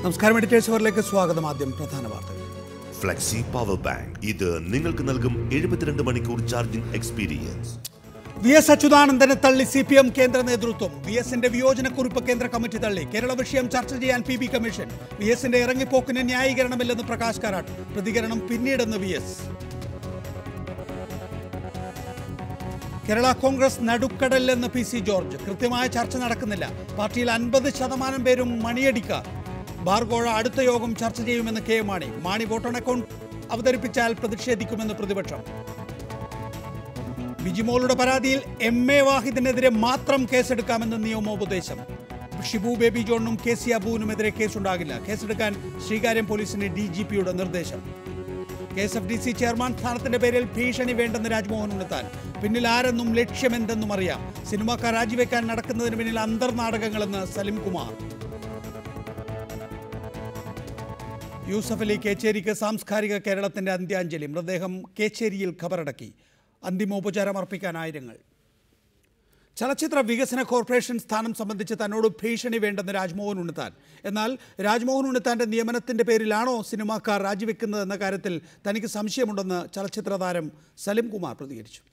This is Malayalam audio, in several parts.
നമസ്കാരം, എഡിറ്റേഴ്സ് അവറിലേക്ക് സ്വാഗതം. ആദ്യം പ്രധാന വാർത്തകൾ. ഫ്ലെക്സി പവർ ബാങ്ക് ഇത് നിങ്ങൾക്ക് നൽകും 72 മണിക്കൂർ ചാർജിംഗ് എക്സ്പീരിയൻസ്. വി.എസ്. അച്യുതാനന്ദനെ തള്ളി CPM കേന്ദ്ര നേതൃത്വം. വി.എസിന്റെ വിയോജനക്കുറിപ്പ് കേന്ദ്ര കമ്മിറ്റി തള്ളി. കേരള വിഷയം ചർച്ച ചെയ്യാൻ PB കമ്മീഷൻ. വി.എസിന്റെ ഇറങ്ങിപ്പോക്കിന് ന്യായീകരണമില്ലെന്ന് പ്രകാശ് കാരാട്ട്. പ്രതികരണം പിന്നീടെന്ന് വി.എസ്. കേരള കോൺഗ്രസ് നടുക്കടലിലെന്ന് PC ജോർജ്. കൃത്യമായ ചർച്ച നടക്കുന്നില്ല. പാർട്ടിയിൽ 50% പേരും മണിയടിക്കാർ. ബാർഗോഴ അടുത്ത യോഗം ചർച്ച ചെയ്യുമെന്ന് K Mani. Mani vote on account അവതരിപ്പിച്ചാൽ പ്രതിഷേധിക്കുമെന്ന് പ്രതിപക്ഷം. ബിജിമോളുടെ പരാതിയിൽ MA വാഹിദിനെതിരെ മാത്രം കേസെടുക്കാമെന്ന് നിയമോപദേശം. ഷിബു ബേബി ജോണിനും KC അബുവിനുമെതിരെ കേസുണ്ടാകില്ല. കേസെടുക്കാൻ ശ്രീകാര്യം പോലീസിന് DGPയുടെ നിർദ്ദേശം. KSFDC ചെയർമാൻ സ്ഥാനത്തിന്റെ പേരിൽ ഭീഷണി വേണ്ടെന്ന് രാജ്മോഹൻ ഉണ്ണിത്താൻ. പിന്നിൽ ആരെന്നും ലക്ഷ്യമെന്തെന്നും അറിയാം. സിനിമാക്കാർ രാജിവെക്കാൻ നടക്കുന്നതിന് പിന്നിൽ അന്തർനാടകങ്ങളെന്ന് സലിം കുമാർ. യൂസഫ് അലി കേച്ചേരിക്ക് സാംസ്കാരിക കേരളത്തിന്റെ അന്ത്യാഞ്ജലി. മൃതദേഹം കേച്ചേരിയിൽ ഖബറടക്കി. അന്തിമോപചാരം അർപ്പിക്കാൻ ആയിരങ്ങൾ. ചലച്ചിത്ര വികസന കോർപ്പറേഷൻ സ്ഥാനം സംബന്ധിച്ച് തന്നോട് ഭീഷണി വേണ്ടെന്ന് രാജ്മോഹൻ ഉണ്ണിത്താൻ. എന്നാൽ രാജ്മോഹൻ ഉണ്ണിത്താന്റെ നിയമനത്തിന്റെ പേരിലാണോ സിനിമാക്കാർ രാജിവെക്കുന്നത് എന്ന കാര്യത്തിൽ തനിക്ക് സംശയമുണ്ടെന്ന് ചലച്ചിത്ര താരം സലിം കുമാർ പ്രതികരിച്ചു.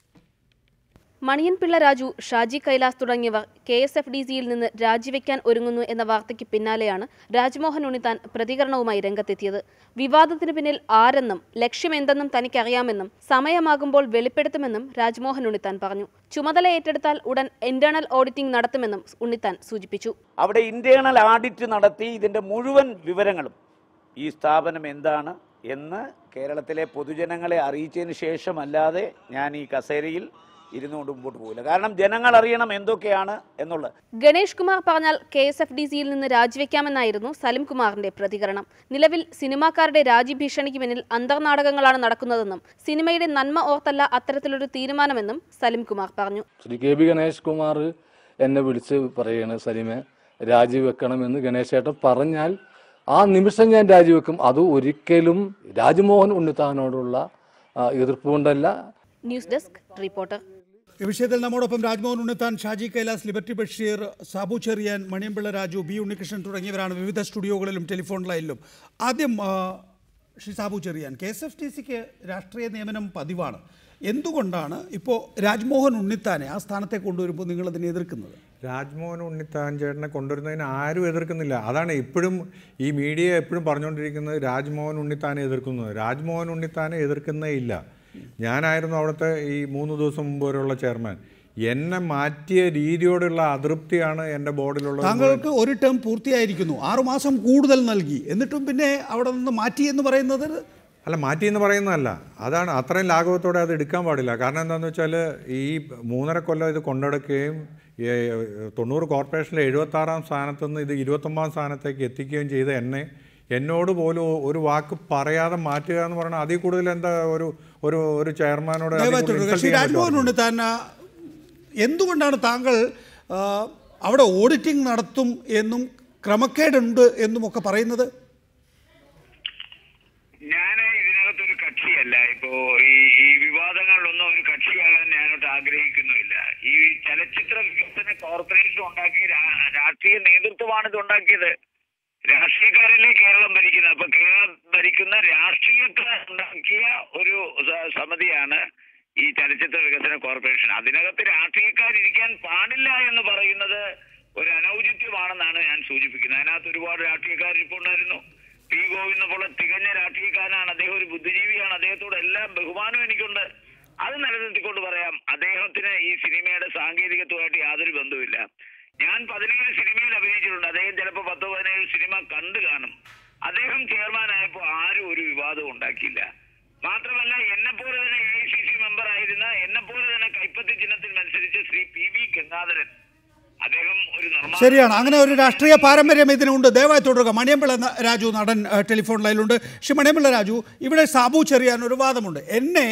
മണിയൻപിള്ള രാജു, ഷാജി കൈലാസ് തുടങ്ങിയവർ KSFDCയിൽ നിന്ന് രാജിവെക്കാൻ ഒരുങ്ങുന്നു എന്ന വാർത്തയ്ക്ക് പിന്നാലെയാണ് രാജ്മോഹൻ ഉണ്ണിത്താൻ പ്രതികരണവുമായി രംഗത്തെത്തിയത്. വിവാദത്തിന് പിന്നിൽ ആരെന്നും ലക്ഷ്യമെന്തെന്നും തനിക്കറിയാമെന്നും സമയമാകുമ്പോൾ വെളിപ്പെടുത്തുമെന്നും രാജ്മോഹൻ ഉണ്ണിത്താൻ പറഞ്ഞു. ചുമതല ഏറ്റെടുത്താൽ ഉടൻ ഇന്റേണൽ ഓഡിറ്റിംഗ് നടത്തുമെന്നും ഉണ്ണിത്താൻ സൂചിപ്പിച്ചു. അവിടെ ഇന്റേണൽ ഓഡിറ്റ് നടത്തി ഇതിന്റെ മുഴുവൻ വിവരങ്ങളും ഈ സ്ഥാപനം എന്താണ് എന്ന് കേരളത്തിലെ പൊതുജനങ്ങളെ അറിയിച്ചതിന് ശേഷമല്ലാതെ ഞാൻ ഈ കസേരയിൽ ഇരുന്നുകൊണ്ട് മുമ്പോട്ട് പോകില്ല. കാരണം ജനങ്ങൾ അറിയണം എന്തൊക്കെയാണ് എന്നുള്ളത്. ഗണേഷ് കുമാർ പറഞ്ഞാൽ KSFDCയിൽ നിന്ന് രാജിവെക്കാമെന്നായിരുന്നു സലിം കുമാറിന്റെ പ്രതികരണം. നിലവിൽ സിനിമാക്കാരുടെ രാജിഭീഷണിക്ക് പിന്നിൽ അന്തർനാടകങ്ങളാണ് നടക്കുന്നതെന്നും സിനിമയുടെ നന്മ ഓർത്തല്ല അത്തരത്തിലൊരു തീരുമാനമെന്നും സലിം കുമാർ പറഞ്ഞു. ശ്രീ KB ഗണേഷ് കുമാർ എന്നെ വിളിച്ച് പറയാണ്, സലിമെ രാജിവെക്കണമെന്ന് ഗണേശേട്ടൻ പറഞ്ഞാൽ ആ നിമിഷം ഞാൻ രാജിവെക്കും. അത് ഒരിക്കലും രാജ്മോഹൻ ഉണ്ണിത്താനോടുള്ള എതിർപ്പ് കൊണ്ടല്ല. News desk reporter. ഈ വിഷയത്തിൽ നമ്മോടൊപ്പം രാജ്മോഹൻ ഉണ്ണിത്താൻ, ഷാജി കൈലാസ്, ലിബർട്ടി ബഷീർ, സാബു ചെറിയാൻ, മണിയൻപിള്ള രാജു, B ഉണ്ണികൃഷ്ണൻ തുടങ്ങിയവരാണ് വിവിധ സ്റ്റുഡിയോകളിലും ടെലിഫോൺ ലൈനിലും. ആദ്യം ശ്രീ സാബു ചെറിയാൻ, KSFDCക്ക് രാഷ്ട്രീയ നിയമനം പതിവാണ്. എന്തുകൊണ്ടാണ് ഇപ്പോൾ രാജ്മോഹൻ ഉണ്ണിത്താനെ ആ സ്ഥാനത്തെ കൊണ്ടുവരുമ്പോൾ നിങ്ങളതിനെ എതിർക്കുന്നത്? രാജ്മോഹൻ ഉണ്ണിത്താൻ ചേട്ടനെ കൊണ്ടുവരുന്നതിന് ആരും എതിർക്കുന്നില്ല. അതാണ് ഇപ്പോഴും ഈ മീഡിയ എപ്പോഴും പറഞ്ഞുകൊണ്ടിരിക്കുന്നത് രാജ്മോഹൻ ഉണ്ണിത്താനെ എതിർക്കുന്നത്. രാജ്മോഹൻ ഉണ്ണിത്താനെ എതിർക്കുന്നേ ഇല്ല. ഞാനായിരുന്നു അവിടുത്തെ ഈ 3 ദിവസം മുമ്പ് വരെയുള്ള ചെയർമാൻ. എന്നെ മാറ്റിയ രീതിയോടുള്ള അതൃപ്തിയാണ് എൻ്റെ ബോർഡിലുള്ളത്. താങ്കൾക്ക് ഒരു ടേം പൂർത്തിയായിരിക്കുന്നു, 6 മാസം കൂടുതൽ നൽകി, എന്നിട്ടും പിന്നെ അവിടെ നിന്ന് മാറ്റി എന്ന് പറയുന്നത് അല്ല, മാറ്റി എന്ന് പറയുന്നതല്ല. അതാണ് അത്രയും ലാഘവത്തോടെ അത് എടുക്കാൻ പാടില്ല. കാരണം എന്താണെന്ന് വെച്ചാൽ ഈ 3.5 കൊല്ലം ഇത് കൊണ്ടെടുക്കുകയും 90 കോർപ്പറേഷനിലെ 76ാം സ്ഥാനത്ത് നിന്ന് ഇത് 29ാം സ്ഥാനത്തേക്ക് എത്തിക്കുകയും ചെയ്ത എന്നോട് പോലും ഒരു വാക്ക് പറയാതെ മാറ്റുക എന്ന് പറഞ്ഞാൽ അതിൽ കൂടുതൽ എന്താ ഒരു ചെയർമാനോട്. രാജ്മോഹൻ ഉണ്ണിത്താൻ, എന്തുകൊണ്ടാണ് താങ്കൾ അവിടെ ഓഡിറ്റിംഗ് നടത്തും എന്നും ക്രമക്കേടുണ്ട് എന്നും ഒക്കെ പറയുന്നത്? ഞാൻ ഇതിനകത്തൊരു കക്ഷിയല്ല. ഇപ്പോ ഈ വിവാദങ്ങളിലൊന്നും ഒരു കക്ഷിയാകാൻ ഞാനോട്ട് ആഗ്രഹിക്കുന്നുമില്ല. ഈ ചലച്ചിത്ര വികസന കോർപ്പറേഷൻ ഉണ്ടാക്കിയ രാഷ്ട്രീയ നേതൃത്വമാണ് ഇത് ഉണ്ടാക്കിയത്. രാഷ്ട്രീയക്കാരല്ലേ കേരളം ഭരിക്കുന്നത്. അപ്പൊ കേരളം ഭരിക്കുന്ന രാഷ്ട്രീയക്കാർ ഉണ്ടാക്കിയ ഒരു സമിതിയാണ് ഈ ചലച്ചിത്ര വികസന കോർപ്പറേഷൻ. അതിനകത്ത് രാഷ്ട്രീയക്കാരിരിക്കാൻ പാടില്ല എന്ന് പറയുന്നത് ഒരു അനൗചിത്യമാണെന്നാണ് ഞാൻ സൂചിപ്പിക്കുന്നത്. അതിനകത്ത് ഒരുപാട് രാഷ്ട്രീയക്കാരിപ്പുണ്ടായിരുന്നു. P. ഗോവിന്ദനെ പോലെ തികഞ്ഞ രാഷ്ട്രീയക്കാരനാണ് അദ്ദേഹം. ഒരു ബുദ്ധിജീവിയാണ്. അദ്ദേഹത്തോട് എല്ലാം ബഹുമാനവും എനിക്കുണ്ട്. അത് നിലനിർത്തിക്കൊണ്ട് പറയാം, അദ്ദേഹത്തിന് ഈ സിനിമയുടെ സാങ്കേതികത്വമായിട്ട് യാതൊരു ബന്ധവുമില്ല. ഞാൻ 17 സിനിമയിൽ അഭിനയിച്ചിട്ടുണ്ട്. അദ്ദേഹം ചിലപ്പോൾ 10-17 സിനിമ കണ്ടു കാണും. അദ്ദേഹം ചെയർമാനായപ്പോൾ ആരും ഒരു വിവാദവും ഉണ്ടാക്കിയില്ല. മാത്രമല്ല, എന്നെപ്പോലെ തന്നെ AICC മെമ്പർ ആയിരുന്ന, എന്നെപ്പോലെ തന്നെ കൈപ്പത്തി ചിഹ്നത്തിൽ മത്സരിച്ച ശ്രീ PV ഗംഗാധരൻ, അദ്ദേഹം ഒരു ശരിയാണ്. അങ്ങനെ ഒരു രാഷ്ട്രീയ പാരമ്പര്യം ഇതിനുണ്ട്. ദയവായി തുടരുക. മണിയൻപിള്ള രാജു, നടൻ, ടെലിഫോൺ ലൈനിലുണ്ട്. ശ്രീ മണിയൻപിള്ള രാജു, ഇവിടെ സാബു ചെറിയാൻ ഒരു വാദമുണ്ട്. എന്നെ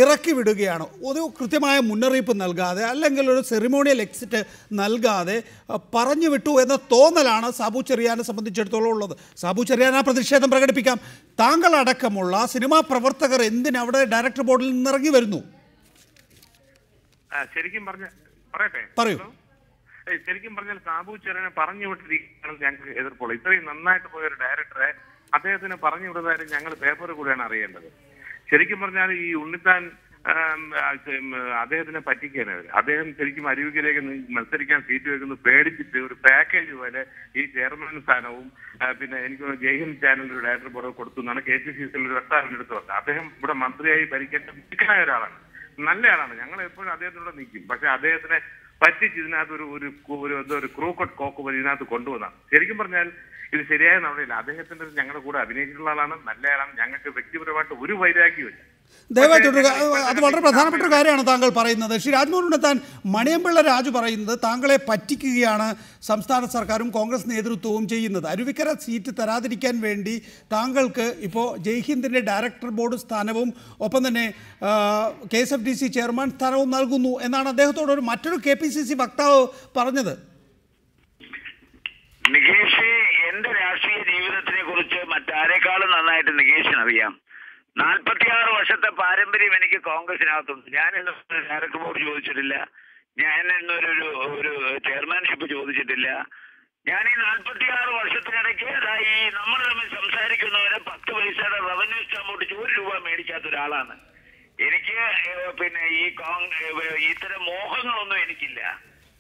ഇറക്കി വിടുകയാണ്, ഒരു കൃത്യമായ മുന്നറിയിപ്പ് നൽകാതെ, അല്ലെങ്കിൽ ഒരു സെറിമോണിയൽ എക്സിറ്റ് നൽകാതെ പറഞ്ഞു വിട്ടു എന്ന തോന്നലാണ് സാബു ചെറിയാനെ സംബന്ധിച്ചിടത്തോളം ഉള്ളത്. സാബു ചെറിയാൻ ആ പ്രതിഷേധം പ്രകടിപ്പിക്കാം. താങ്കൾ അടക്കമുള്ള സിനിമാ പ്രവർത്തകർ എന്തിനവിടെ ഡയറക്ടർ ബോർഡിൽ നിന്നിറങ്ങി വരുന്നു? ശരിക്കും പറയട്ടെ, പറയൂ. ശരിക്കും പറഞ്ഞാൽ സാബു ചെറിയനെ പറഞ്ഞു വിട്ടിരിക്കുകയാണ് ഞങ്ങൾക്ക് എതിർപ്പുള്ളൂ. ഇത്രയും നന്നായിട്ട് പോയ ഒരു ഡയറക്ടറെ അദ്ദേഹത്തിന് പറഞ്ഞു വിടുന്നതായാലും ഞങ്ങൾ പേപ്പർ കൂടെയാണ് അറിയേണ്ടത്. ശരിക്കും പറഞ്ഞാൽ ഈ ഉണ്ണിത്താൻ അദ്ദേഹത്തിനെ പറ്റിക്കാനവർ അദ്ദേഹം ശരിക്കും അരുവിക്കലേക്ക് മത്സരിക്കാൻ സീറ്റ് വെക്കുന്നത് പേടിച്ചിട്ട് ഒരു പാക്കേജ് പോലെ ഈ ചെയർമാൻ സ്ഥാനവും പിന്നെ എനിക്ക് ജയ്ഹിന്ദ് ചാനലിൽ ഡയറക്ടർ ബോർഡ് കൊടുത്തു എന്നാണ് KPCC ഒരു വക്താവിന്റെ അടുത്ത് പറഞ്ഞത്. അദ്ദേഹം ഇവിടെ മന്ത്രിയായി ഭരിക്കേണ്ട മുഖ്യനായ ഒരാളാണ്, നല്ലയാളാണ്. ഞങ്ങൾ എപ്പോഴും അദ്ദേഹത്തിനോട് നിൽക്കും. പക്ഷെ അദ്ദേഹത്തിനെ പറ്റിച്ച് ഇതിനകത്ത് ഒരു ക്രൂക്കട്ട് കോക്ക് പോലെ ഇതിനകത്ത് കൊണ്ടുവന്നാണ്. ശരിക്കും പറഞ്ഞാൽ ഇത് ശരിയായ നടപടിയില്ല. അദ്ദേഹത്തിന്റെ ഞങ്ങളുടെ കൂടെ അഭിനയിച്ചിട്ടുള്ള ആളാണ്, നല്ലയാളാണ്. ഞങ്ങൾക്ക് വ്യക്തിപരമായിട്ട് ഒരു വൈരാഗ്യമില്ല. ദയവായി തുടരുക. അത് വളരെ പ്രധാനപ്പെട്ട ഒരു കാര്യമാണ് താങ്കൾ പറയുന്നത്. ശ്രീ രാജ്മോഹൻ ഉണ്ണിത്താൻ, മണിയമ്പിള്ള രാജു പറയുന്നത് താങ്കളെ പറ്റിക്കുകയാണ് സംസ്ഥാന സർക്കാരും കോൺഗ്രസ് നേതൃത്വവും ചെയ്യുന്നത്. അരുവിക്കര സീറ്റ് തരാതിരിക്കാൻ വേണ്ടി താങ്കൾക്ക് ഇപ്പോൾ ജയ്ഹിന്ദിൻ്റെ ഡയറക്ടർ ബോർഡ് സ്ഥാനവും ഒപ്പം തന്നെ KSFDC ചെയർമാൻ സ്ഥാനവും നൽകുന്നു എന്നാണ് അദ്ദേഹത്തോട് മറ്റൊരു KPCC വക്താവ് പറഞ്ഞത്. നികേഷ്, എന്റെ രാഷ്ട്രീയ ജീവിതത്തിനെ കുറിച്ച് മറ്റാരെക്കാളും നന്നായിട്ട് നികേഷിന് അറിയാം. 46 വർഷത്തെ പാരമ്പര്യം എനിക്ക് കോൺഗ്രസിനകത്തുണ്ട്. ഞാൻ എന്നൊരു ഡയറക്ടർ ബോർഡ് ചോദിച്ചിട്ടില്ല, ഞാൻ എന്നൊരു ചെയർമാൻഷിപ്പ് ചോദിച്ചിട്ടില്ല. ഞാൻ ഈ 46 വർഷത്തിനിടയ്ക്ക് ഈ നമ്മൾ തമ്മിൽ സംസാരിക്കുന്നവരെ 10 പൈസയുടെ റവന്യൂ സ്റ്റാമ്പ് ഒട്ടിച്ച് 1 രൂപ മേടിക്കാത്ത ഒരാളാണ്. എനിക്ക് പിന്നെ ഇത്തരം മോഹങ്ങളൊന്നും എനിക്കില്ല.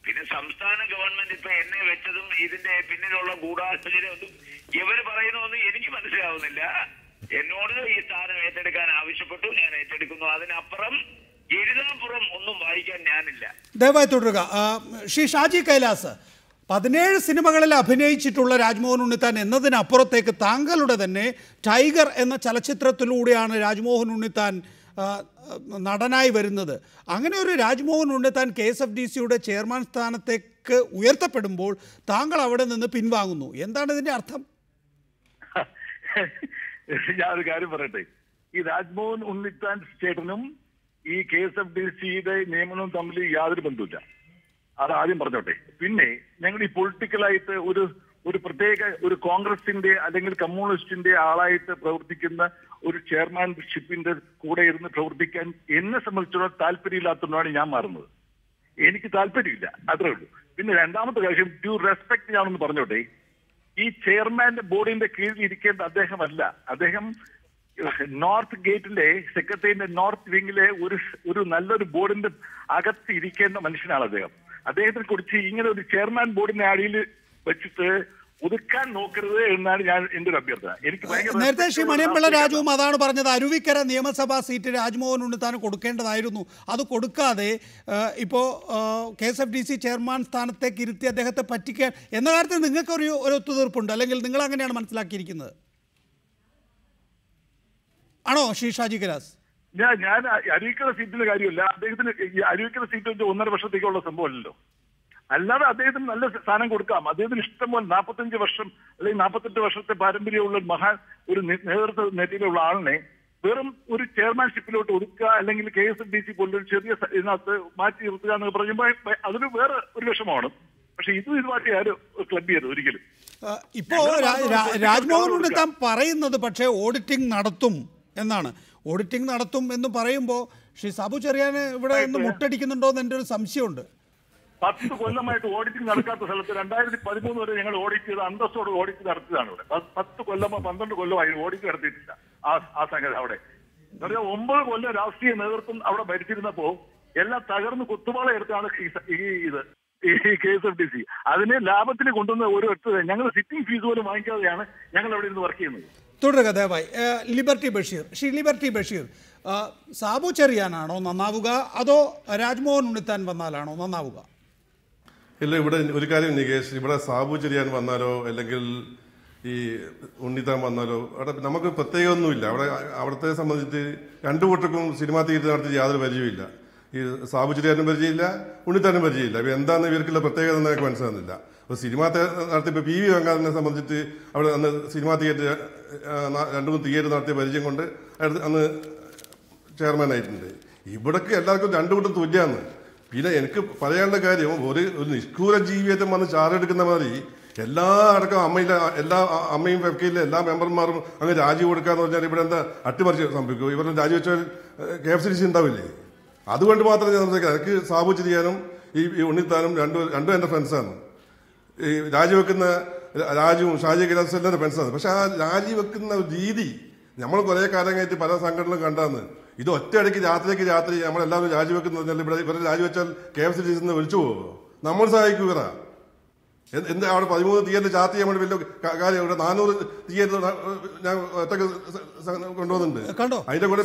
പിന്നെ സംസ്ഥാന ഗവൺമെന്റ് ഇപ്പൊ എന്നെ വെച്ചതും ഇതിന്റെ പിന്നിലുള്ള ഗൂഢാലോചനയൊന്നും ഇവര് പറയുന്നൊന്നും എനിക്ക് മനസ്സിലാവുന്നില്ല. എന്നോട് ഈ സ്ഥാനം ഏറ്റെടുക്കാൻ ആവശ്യപ്പെട്ടു, ഞാൻ ഏറ്റെടുക്കുന്നു. അതിനപ്പുറം എഴുതാപ്പുറം ഒന്നും വായിക്കാൻ ഞാനില്ല. ദയവായി തുടരുക. ശ്രീ ഷാജി കൈലാസ്, 17 സിനിമകളിൽ അഭിനയിച്ചിട്ടുള്ള രാജ്മോഹൻ ഉണ്ണിത്താൻ എന്നതിനപ്പുറത്തേക്ക് താങ്കളുടെ തന്നെ ടൈഗർ എന്ന ചലച്ചിത്രത്തിലൂടെയാണ് രാജ്മോഹൻ ഉണ്ണിത്താൻ നടനായി വരുന്നത്. അങ്ങനെ ഒരു രാജ്മോഹൻ ഉണ്ണിത്താൻ KSFDCയുടെ ചെയർമാൻ സ്ഥാനത്തേക്ക് ഉയർത്തപ്പെടുമ്പോൾ താങ്കൾ അവിടെ നിന്ന് പിൻവാങ്ങുന്നു. എന്താണ് ഇതിന്റെ അർത്ഥം? ഞാനൊരു കാര്യം പറയട്ടെ. ഈ രാജ്മോഹൻ ഉണ്ണിത്താൻ ചേട്ടനും ഈ KSFDCയുടെ നിയമനവും തമ്മിൽ യാതൊരു ബന്ധമില്ല. അത് ആദ്യം പറഞ്ഞോട്ടെ. പിന്നെ ഞങ്ങൾ ഈ പൊളിറ്റിക്കലായിട്ട് ഒരു പ്രത്യേക ഒരു കോൺഗ്രസിന്റെ അല്ലെങ്കിൽ കമ്മ്യൂണിസ്റ്റിന്റെ ആളായിട്ട് പ്രവർത്തിക്കുന്ന ഒരു ചെയർമാൻഷിപ്പിന്റെ കൂടെ ഇരുന്ന് പ്രവർത്തിക്കാൻ എന്നെ സംബന്ധിച്ചുള്ള താല്പര്യമില്ലാത്തതുകൊണ്ടാണ് ഞാൻ മാറുന്നത്. എനിക്ക് താല്പര്യമില്ല, അത്രേ ഉള്ളൂ. പിന്നെ രണ്ടാമത്തെ കാര്യം, ഡ്യൂ റെസ്പെക്ട് ഞാനൊന്ന് പറഞ്ഞോട്ടെ. ഈ ചെയർമാന്റെ ബോർഡിന്റെ കീഴിൽ ഇരിക്കേണ്ട അദ്ദേഹമല്ല. അദ്ദേഹം നോർത്ത് ഗേറ്റിലെ സെക്രട്ടറിയുടെ നോർത്ത് വിങ്ങിലെ ഒരു നല്ലൊരു ബോർഡിന്റെ അകത്ത് ഇരിക്കേണ്ട മനുഷ്യനാണ് അദ്ദേഹം. അദ്ദേഹത്തിനെ കുറിച്ച് ഇങ്ങനെ ഒരു ചെയർമാൻ ബോർഡിന്റെ അടിയിൽ വെച്ചിട്ട് ഒതുക്കാൻ നോക്കരുത് എന്നാണ് എന്റെ ഒരു അഭ്യർത്ഥന. എനിക്ക് നേരത്തെ ശ്രീ മണിയമ്പിള്ള രാജുവും അതാണ് പറഞ്ഞത്. അരുവിക്കര നിയമസഭാ സീറ്റ് രാജ്മോഹൻ ഉണ്ണിത്താൻ കൊടുക്കേണ്ടതായിരുന്നു. അത് കൊടുക്കാതെ ഇപ്പോൾ KSFDC ചെയർമാൻ സ്ഥാനത്തേക്ക് ഇരുത്തി അദ്ദേഹത്തെ പറ്റിക്കാൻ എന്ന കാര്യത്തിൽ നിങ്ങൾക്ക് ഒരു ഒത്തുതീർപ്പുണ്ട്, അല്ലെങ്കിൽ നിങ്ങൾ അങ്ങനെയാണ് മനസ്സിലാക്കിയിരിക്കുന്നത്? ആണോ ശ്രീ ഷാജി കൈലാസ്? ഞാൻ അരുവിക്കര സീറ്റിന്റെ കാര്യമില്ല. അദ്ദേഹത്തിന് അരുവിക്കര സീറ്റ് 1.5 വർഷത്തേക്കുള്ള സംഭവമല്ലല്ലോ. അല്ലാതെ അദ്ദേഹത്തിന് നല്ല സ്ഥാനം കൊടുക്കാം. അദ്ദേഹത്തിന് ഇഷ്ടംപോലെ 45 വർഷം അല്ലെങ്കിൽ 48 വർഷത്തെ പാരമ്പര്യമുള്ള ഒരു നേതൃത്വ നിലയിലുള്ള ആളിനെ വെറും ഒരു ചെയർമാൻഷിപ്പിലോട്ട് ഒതുക്കുക, അല്ലെങ്കിൽ KSFDC പോലൊരു ചെറിയ ഇതിനകത്ത് മാറ്റി നിർത്തുക എന്ന് പറയുമ്പോൾ അതിന് വേറെ ഒരു വിഷമമാണ്. പക്ഷെ ഇതുമായിട്ട് ആരും ക്ലബ് ചെയ്ത് ഒരിക്കലും. ഇപ്പോ രാജ്മോഹൻ ഉണ്ണിത്താൻ പറയുന്നത് പക്ഷേ ഓഡിറ്റിംഗ് നടത്തും എന്നാണ്. ഓഡിറ്റിംഗ് നടത്തും എന്ന് പറയുമ്പോൾ ശ്രീ സാബു ചെറിയാന് ഇവിടെ ഒന്ന് മുട്ടടിക്കുന്നുണ്ടോ എന്ന് എൻ്റെ ഒരു സംശയമുണ്ട്. 10 കൊല്ലമായിട്ട് ഓഡിറ്റിംഗ് നടക്കാത്ത സ്ഥലത്ത് 2013 വരെ ഞങ്ങൾ ഓഡിറ്റ് ചെയ്ത് അന്തസ്സോട് ഓഡിറ്റ് നടത്തിയതാണ് ഇവിടെ. 10 കൊല്ലമോ 12 കൊല്ലമായി ഓഡിറ്റ് നടത്തിയിട്ടില്ല ആ സംഗതി അവിടെ. 9 കൊല്ലം രാഷ്ട്രീയ നേതൃത്വം അവിടെ ഭരിച്ചിരുന്നപ്പോ എല്ലാം തകർന്ന് കുത്തുപാള എടുത്താണ് ഈ KSFDC. അതിനെ ലാഭത്തിന് കൊണ്ടുവന്ന ഒരു ഞങ്ങൾ സിറ്റിംഗ് ഫീസ് പോലും വാങ്ങിക്കാതെയാണ് ഞങ്ങൾ അവിടെ ഇരുന്ന് വർക്ക് ചെയ്യുന്നത്. തുടരുക ദയവായി. ലിബർട്ടി ബഷീർ, ശ്രീ ലിബർട്ടി ബഷീർ, സാബു ചെറിയാനാണോ നന്നാവുക അതോ രാജ്മോഹൻ ഉണ്ണിത്താൻ വന്നാലാണോ നന്നാവുക? ഇല്ല, ഇവിടെ ഒരു കാര്യം നികേഷ്, ഇവിടെ സാബു ചെറിയാൻ വന്നാലോ അല്ലെങ്കിൽ ഈ ഉണ്ണിത്താൻ വന്നാലോ അവിടെ നമുക്ക് പ്രത്യേകമൊന്നുമില്ല. അവിടുത്തെ സംബന്ധിച്ച് രണ്ടു കൂട്ടർക്കും സിനിമാ തിയേറ്റർ നടത്തി യാതൊരു പരിചയമില്ല. ഈ സാബു ചെറിയാനും പരിചയമില്ല, ഉണ്ണിത്താനും പരിചയമില്ല. ഇപ്പം എന്താണെന്ന് ഇവർക്കുള്ള പ്രത്യേകത എന്ന് എനിക്ക് മനസ്സിലാകുന്നില്ല. അപ്പോൾ സിനിമാ നടത്തി ഇപ്പോൾ PV വെങ്കാറിനെ സംബന്ധിച്ച് അവിടെ അന്ന് സിനിമാ തിയേറ്റർ 2-3 തിയേറ്റർ നടത്തിയ പരിചയം കൊണ്ട് അന്ന് ചെയർമാൻ ആയിട്ടുണ്ട്. ഇവിടേക്ക് എല്ലാവർക്കും രണ്ടു കൂട്ടം തുല്യമാണ്. പിന്നെ എനിക്ക് പറയാനുള്ള കാര്യം, ഒരു നിഷ്ഠൂര ജീവിതം വന്ന് ചാറെടുക്കുന്ന മാതിരി എല്ലാ അമ്മയും ഫെഫ്കയിലെ എല്ലാ മെമ്പർമാരും അങ്ങ് രാജി കൊടുക്കാന്ന് പറഞ്ഞാൽ ഇവിടെ എന്താ അട്ടിമറിച്ച് സംഭവിക്കും? ഇവരുടെ രാജിവെച്ചാൽ KFCDC ഉണ്ടാവില്ലേ? അതുകൊണ്ട് മാത്രം ഞാൻ സംസാരിക്കാം. എനിക്ക് സാബു ചെറിയാനും ഈ ഉണ്ണിത്താനും രണ്ടും എൻ്റെ ഫ്രണ്ട്സാണ്. ഈ രാജിവെക്കുന്ന രാജുവും ഷാജി കൈലാസ് എല്ലാവരുടെ ഫ്രണ്ട്സാണ്. പക്ഷെ ആ രാജിവെക്കുന്ന രീതി നമ്മൾ കുറേ കാലം കഴിഞ്ഞിട്ട് പല സംഘടനകളും കണ്ടാന്ന്. ഇത് ഒറ്റയടിക്ക് രാത്രി നമ്മളെല്ലാവരും രാജിവെക്കുന്ന ഇവരെ രാജിവെച്ചാൽ KFCDC വിളിച്ചു പോകുമോ? നമ്മൾ സഹായിക്കുക. എന്താ അവിടെ 13 തിയേറ്റർ ചാർട്ട് ചെയ്യാൻ വേണ്ടി വലിയ കാര്യം. ഇവിടെ 400 തിയേറ്റർ ഞാൻ ഒറ്റക്ക് കൊണ്ടുവന്നിട്ടുണ്ട്. അതിന്റെ കൂടെ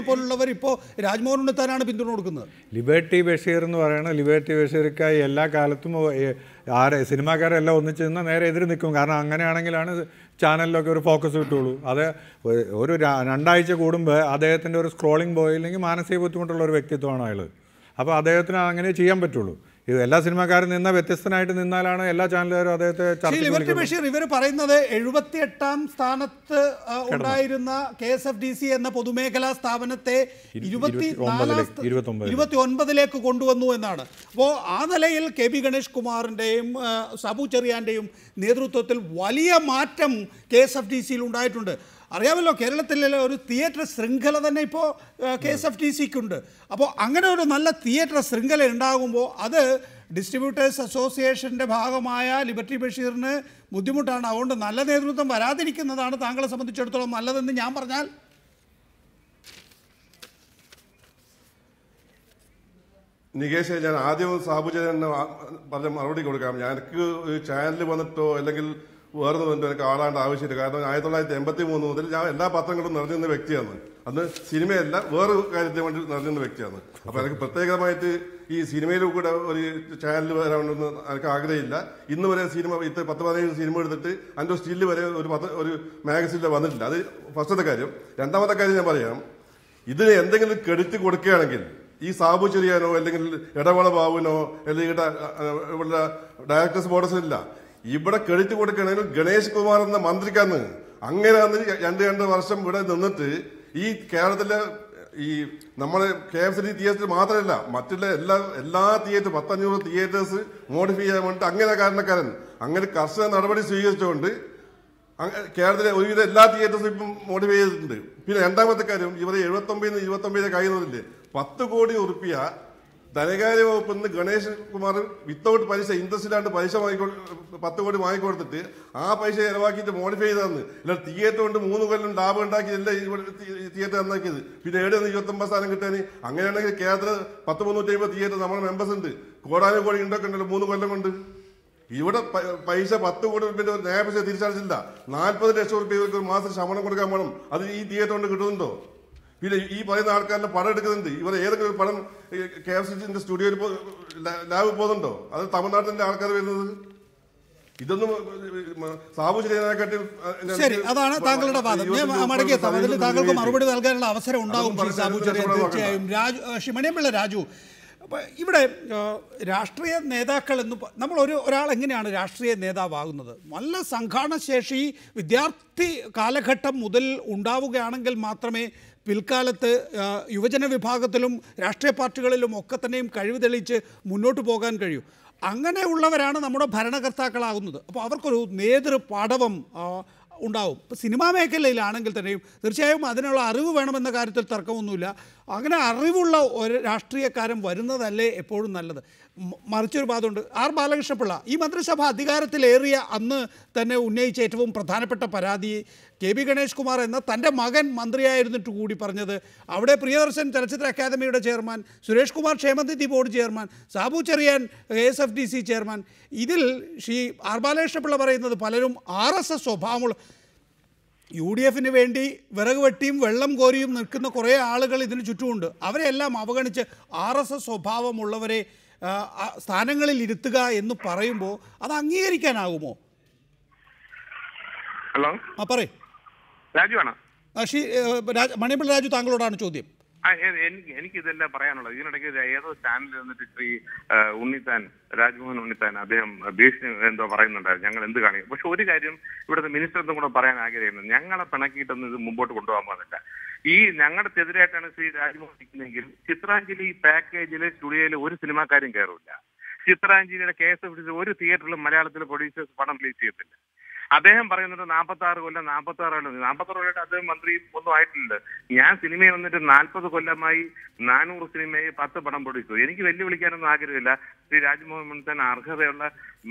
പോലുള്ളവർ ഇപ്പോ രാജ്മോഹൻ ഉണ്ണിത്താനാണ് പിന്തുണ കൊടുക്കുന്നത്. ലിബർട്ടി ബഷീർ എന്ന് പറയുന്നത് ലിബർട്ടി ബഷീർക്കായി എല്ലാ കാലത്തും സിനിമാക്കാരെല്ലാം ഒന്നിച്ച് നിന്ന് നേരെ എതിര് നിൽക്കും. കാരണം അങ്ങനെയാണെങ്കിലാണ് ചാനലിലൊക്കെ ഒരു ഫോക്കസ് കിട്ടുള്ളൂ. അത് ഒരു 2 ആഴ്ച കൂടുമ്പോൾ അദ്ദേഹത്തിൻ്റെ ഒരു സ്ക്രോളിംഗ് പോയില്ലെങ്കിൽ മാനസിക ബുദ്ധിമുട്ടുള്ള ഒരു വ്യക്തിത്വമാണ് അയാൾ. അപ്പോൾ അദ്ദേഹത്തിന് അങ്ങനെ ചെയ്യാൻ പറ്റുള്ളൂ. ഇത് എല്ലാ സിനിമാക്കാരും വ്യത്യസ്തനായിട്ട് നിന്നാലാണ് എല്ലാ ചാനലുകാരും അദ്ദേഹത്തെ ലിബർട്ടി ബഷീർ ഇവർ പറയുന്നത് 78ാം സ്ഥാനത്ത് ഉണ്ടായിരുന്ന KSFDC എന്ന പൊതുമേഖലാ സ്ഥാപനത്തെ 29ലേക്ക് കൊണ്ടുവന്നു എന്നാണ്. അപ്പോൾ ആ നിലയിൽ KB ഗണേഷ് കുമാറിൻ്റെയും സാബു ചെറിയാൻ്റെയും നേതൃത്വത്തിൽ വലിയ മാറ്റം KSFDCയിൽ ഉണ്ടായിട്ടുണ്ട്. അറിയാമല്ലോ, കേരളത്തിലെ ഒരു തിയേറ്റർ ശൃംഖല തന്നെ ഇപ്പോൾ KSFDCക്കുണ്ട്. അപ്പോൾ അങ്ങനെ ഒരു നല്ല തിയേറ്റർ ശൃംഖല ഉണ്ടാകുമ്പോൾ അത് ഡിസ്ട്രിബ്യൂട്ടേഴ്സ് അസോസിയേഷൻ്റെ ഭാഗമായ ലിബർട്ടി ബഷീറിന് ബുദ്ധിമുട്ടാണ്. അതുകൊണ്ട് നല്ല നേതൃത്വം വരാതിരിക്കുന്നതാണ് താങ്കളെ സംബന്ധിച്ചിടത്തോളം നല്ലതെന്ന് ഞാൻ പറഞ്ഞാൽ. നികേഷ്, ഞാൻ ആദ്യം സാബുചേരന് പറഞ്ഞ മറുപടി കൊടുക്കാം. എനിക്ക് ഒരു ചാനലിൽ വന്നിട്ടോ അല്ലെങ്കിൽ വേറെ ഒന്നും എനിക്ക് ആളാണ്ട് ആവശ്യമില്ല. കാരണം 1983 മുതൽ ഞാൻ എല്ലാ പത്രങ്ങളും നിറഞ്ഞിരുന്ന വ്യക്തിയാണ്. അന്ന് സിനിമയല്ല വേറെ കാര്യത്തിന് വേണ്ടി നിറഞ്ഞിരുന്ന വ്യക്തിയാണ്. അപ്പോൾ എനിക്ക് പ്രത്യേകമായിട്ട് ഈ സിനിമയിൽ കൂടെ ഒരു ചാനൽ വരാമെന്ന് എനിക്ക് ആഗ്രഹമില്ല. ഇന്ന് വരെ സിനിമ 10-15 സിനിമ എടുത്തിട്ട് അതിൻ്റെ സ്റ്റില്ല് വരെ ഒരു മാഗസീനിൽ വന്നിട്ടില്ല. അത് ഫസ്റ്റത്തെ കാര്യം. രണ്ടാമത്തെ കാര്യം ഞാൻ പറയാം, ഇതിന് എന്തെങ്കിലും ക്രെഡിറ്റ് കൊടുക്കുകയാണെങ്കിൽ ഈ സാബു ചെറിയാനോ അല്ലെങ്കിൽ ഇടവള ബാബുവിനോ അല്ലെങ്കിൽ ഇവിടെ ഡയറക്ടേഴ്സ് ബോർഡസില്ല. ഇവിടെ ക്രെഡിറ്റ് കൊടുക്കുകയാണെങ്കിൽ ഗണേഷ് കുമാർ എന്ന മന്ത്രിക്കാന്ന് അങ്ങനെ അന്ന് 2 വർഷം ഇവിടെ നിന്നിട്ട് ഈ കേരളത്തിലെ ഈ നമ്മളെ KFCD തിയേറ്റർ മാത്രമല്ല മറ്റുള്ള എല്ലാ തിയേറ്റർ 500 തിയേറ്റേഴ്സ് മോഡിഫൈ ചെയ്യാൻ വേണ്ടിയിട്ട് അങ്ങനെ കാരണക്കാരൻ അങ്ങനെ കർശന നടപടി സ്വീകരിച്ചുകൊണ്ട് കേരളത്തിലെ ഒരുവിധ എല്ലാ തിയേറ്റേഴ്സും ഇപ്പം മോഡിഫൈ ചെയ്തിട്ടുണ്ട്. പിന്നെ രണ്ടാമത്തെ കാര്യം, ഇവർ 79 കഴിയുന്നതില്ലേ 10 കോടി ഉറുപ്പിക ധനകാര്യ വകുപ്പിൽ നിന്ന് ഗണേഷ് കുമാർ വിത്തൗട്ട് പൈസ ഇൻട്രസ്റ്റിലാണ്ട് പൈസ 10 കോടി വാങ്ങിക്കൊടുത്തിട്ട് ആ പൈസ ചെലവാക്കിയിട്ട് മോഡിഫൈ ചെയ്തതെന്ന്. അല്ല തിയേറ്റർ കൊണ്ട് 3 കൊല്ലം ലാഭം ഉണ്ടാക്കിയതല്ല ഇവിടെ തിയേറ്റർ നന്നാക്കിയത്. പിന്നെ എവിടെയാണ് 29 സ്ഥാനം കിട്ടാൻ? അങ്ങനെയാണെങ്കിൽ കേരളത്തിൽ 350 തിയേറ്റർ നമ്മുടെ മെമ്പേഴ്സ് ഉണ്ട്. കോടാനുകോടി ഉണ്ടാക്കണ്ടല്ലോ 3 കൊല്ലം കൊണ്ട്. ഇവിടെ പൈസ 10 കോടി രൂപയുടെ ഒരു ന്യായ പൈസ തിരിച്ചടച്ചില്ല. 40 ലക്ഷം രൂപ ഇവർക്ക് ഒരു മാസം ശമ്പളം കൊടുക്കാൻ വേണം. അത് ഈ തിയേറ്റർ കൊണ്ട് കിട്ടുന്നുണ്ടോ? പിന്നെ ഈ പറയുന്ന ആൾക്കാരുടെ പടം എടുക്കുന്നുണ്ട്. ഇവർ ഏതെങ്കിലും ഒരു പടം KFCDന്റെ സ്റ്റുഡിയോയിൽ ലാബ് പോകുന്നുണ്ടോ? അത് തമിഴ്നാട്ടിന്റെ ആൾക്കാർ വരുന്നത്. ഇതൊന്നും സാബു ചെറിയാനെക്കാട്ടി. ശരി, അതാണ് താങ്കളുടെ വാദം. ഞാൻ മടങ്ങിയെത്താം. അതിൽ താങ്കൾക്ക് മറുപടി നൽകാനുള്ള അവസരം ഉണ്ടാകും സാബു ചെറിയാൻ തീർച്ചയായും. മണിയമ്പിള്ള രാജു, ഇവിടെ രാഷ്ട്രീയ നേതാക്കൾ എന്ന് നമ്മൾ ഒരാൾ എങ്ങനെയാണ് രാഷ്ട്രീയ നേതാവാകുന്നത്? നല്ല സംഘാടനശേഷി വിദ്യാർത്ഥി കാലഘട്ടം മുതൽ ഉണ്ടാവുകയാണെങ്കിൽ മാത്രമേ പിൽക്കാലത്ത് യുവജന വിഭാഗത്തിലും രാഷ്ട്രീയ പാർട്ടികളിലും ഒക്കെ തന്നെയും കഴിവ് തെളിയിച്ച് മുന്നോട്ട് പോകാൻ കഴിയൂ. അങ്ങനെയുള്ളവരാണ് നമ്മുടെ ഭരണകർത്താക്കളാകുന്നത്. അപ്പോൾ അവർക്കൊരു നേതൃപാടവം ഉണ്ടാവും. ഇപ്പോൾ സിനിമാ മേഖലയിലാണെങ്കിൽ തന്നെയും തീർച്ചയായും അതിനുള്ള അറിവ് വേണമെന്ന കാര്യത്തിൽ തർക്കമൊന്നുമില്ല. അങ്ങനെ അറിവുള്ള ഒരു രാഷ്ട്രീയക്കാരൻ വരുന്നതല്ലേ എപ്പോഴും നല്ലത്. മറിച്ചൊരു വാദമുണ്ട്. ബാലകൃഷ്ണപിള്ള ഈ മന്ത്രിസഭ അധികാരത്തിലേറിയ അന്ന് തന്നെ ഉന്നയിച്ച ഏറ്റവും പ്രധാനപ്പെട്ട പരാതി KB ഗണേഷ് കുമാർ എന്ന തൻ്റെ മകൻ മന്ത്രിയായിരുന്നിട്ട് കൂടി പറഞ്ഞത് അവിടെ പ്രിയദർശൻ ചലച്ചിത്ര അക്കാദമിയുടെ ചെയർമാൻ, സുരേഷ് കുമാർ ക്ഷേമനിധി board chairman, Sabu Cherian KSFDC chairman. ഇതിൽ ബാലകൃഷ്ണപിള്ള പറയുന്നത് പലരും RSS സ്വഭാവമുള്ള UDFന് വേണ്ടി വിറക് വെട്ടിയും വെള്ളം കോരിയും നിൽക്കുന്ന കുറേ ആളുകൾ ഇതിന് ചുറ്റുമുണ്ട്. അവരെല്ലാം അവഗണിച്ച് RSS സ്വഭാവമുള്ളവരെ സ്ഥാനങ്ങളിൽ ഇരുത്തുക എന്ന് പറയുമ്പോൾ അത് അംഗീകരിക്കാനാകുമോ? ഹലോ, പറയൂ. രാജു ആണോ? മണിയമ്പിള്ള രാജു, താങ്കളോടാണ് ചോദ്യം. എനിക്ക് ഇതെല്ലാം പറയാനുള്ളത്. ഇതിനിടയ്ക്ക് ഏതോ ചാനലിൽ വന്നിട്ട് ശ്രീ രാജ്മോഹൻ ഉണ്ണിത്താൻ അദ്ദേഹം ഭീഷണി എന്തോ പറയുന്നുണ്ടായിരുന്നു, ഞങ്ങൾ എന്ത് കാണിക്കും. പക്ഷെ ഒരു കാര്യം ഇവിടുത്തെ മിനിസ്റ്റർ എന്തും കൂടെ പറയാൻ ആഗ്രഹിക്കുന്നത്, ഞങ്ങളെ പിണക്കിയിട്ടൊന്നും ഇത് മുമ്പോട്ട് കൊണ്ടുപോകാൻ പോകുന്നില്ല. ഈ ഞങ്ങളുടെതിരായിട്ടാണ് ശ്രീ രാജ്മോഹൻ നിൽക്കുന്നതെങ്കിൽ ചിത്രാഞ്ജലി പാക്കേജിലെ സ്റ്റുഡിയോയിൽ ഒരു സിനിമാക്കാരും കയറില്ല. ചിത്രാഞ്ജലിയുടെ KSFDC ഒരു തിയേറ്ററിലും മലയാളത്തിലെ പ്രൊഡ്യൂസേഴ്സ് പടം റിലീസ് ചെയ്യത്തില്ല. അദ്ദേഹം പറയുന്നുണ്ട് 46 കൊല്ലം 46 കൊല്ലമായിട്ട് അദ്ദേഹം മന്ത്രി ഒന്നും ആയിട്ടില്ല. ഞാൻ സിനിമയിൽ വന്നിട്ട് 40 കൊല്ലമായി 400 സിനിമയെ 10 പടം പൊടിച്ചു. എനിക്ക് വെല്ലുവിളിക്കാനൊന്നും ആഗ്രഹമില്ല. ശ്രീ രാജ്മോഹൻ ഉണ്ണിത്താൻ അർഹതയുള്ള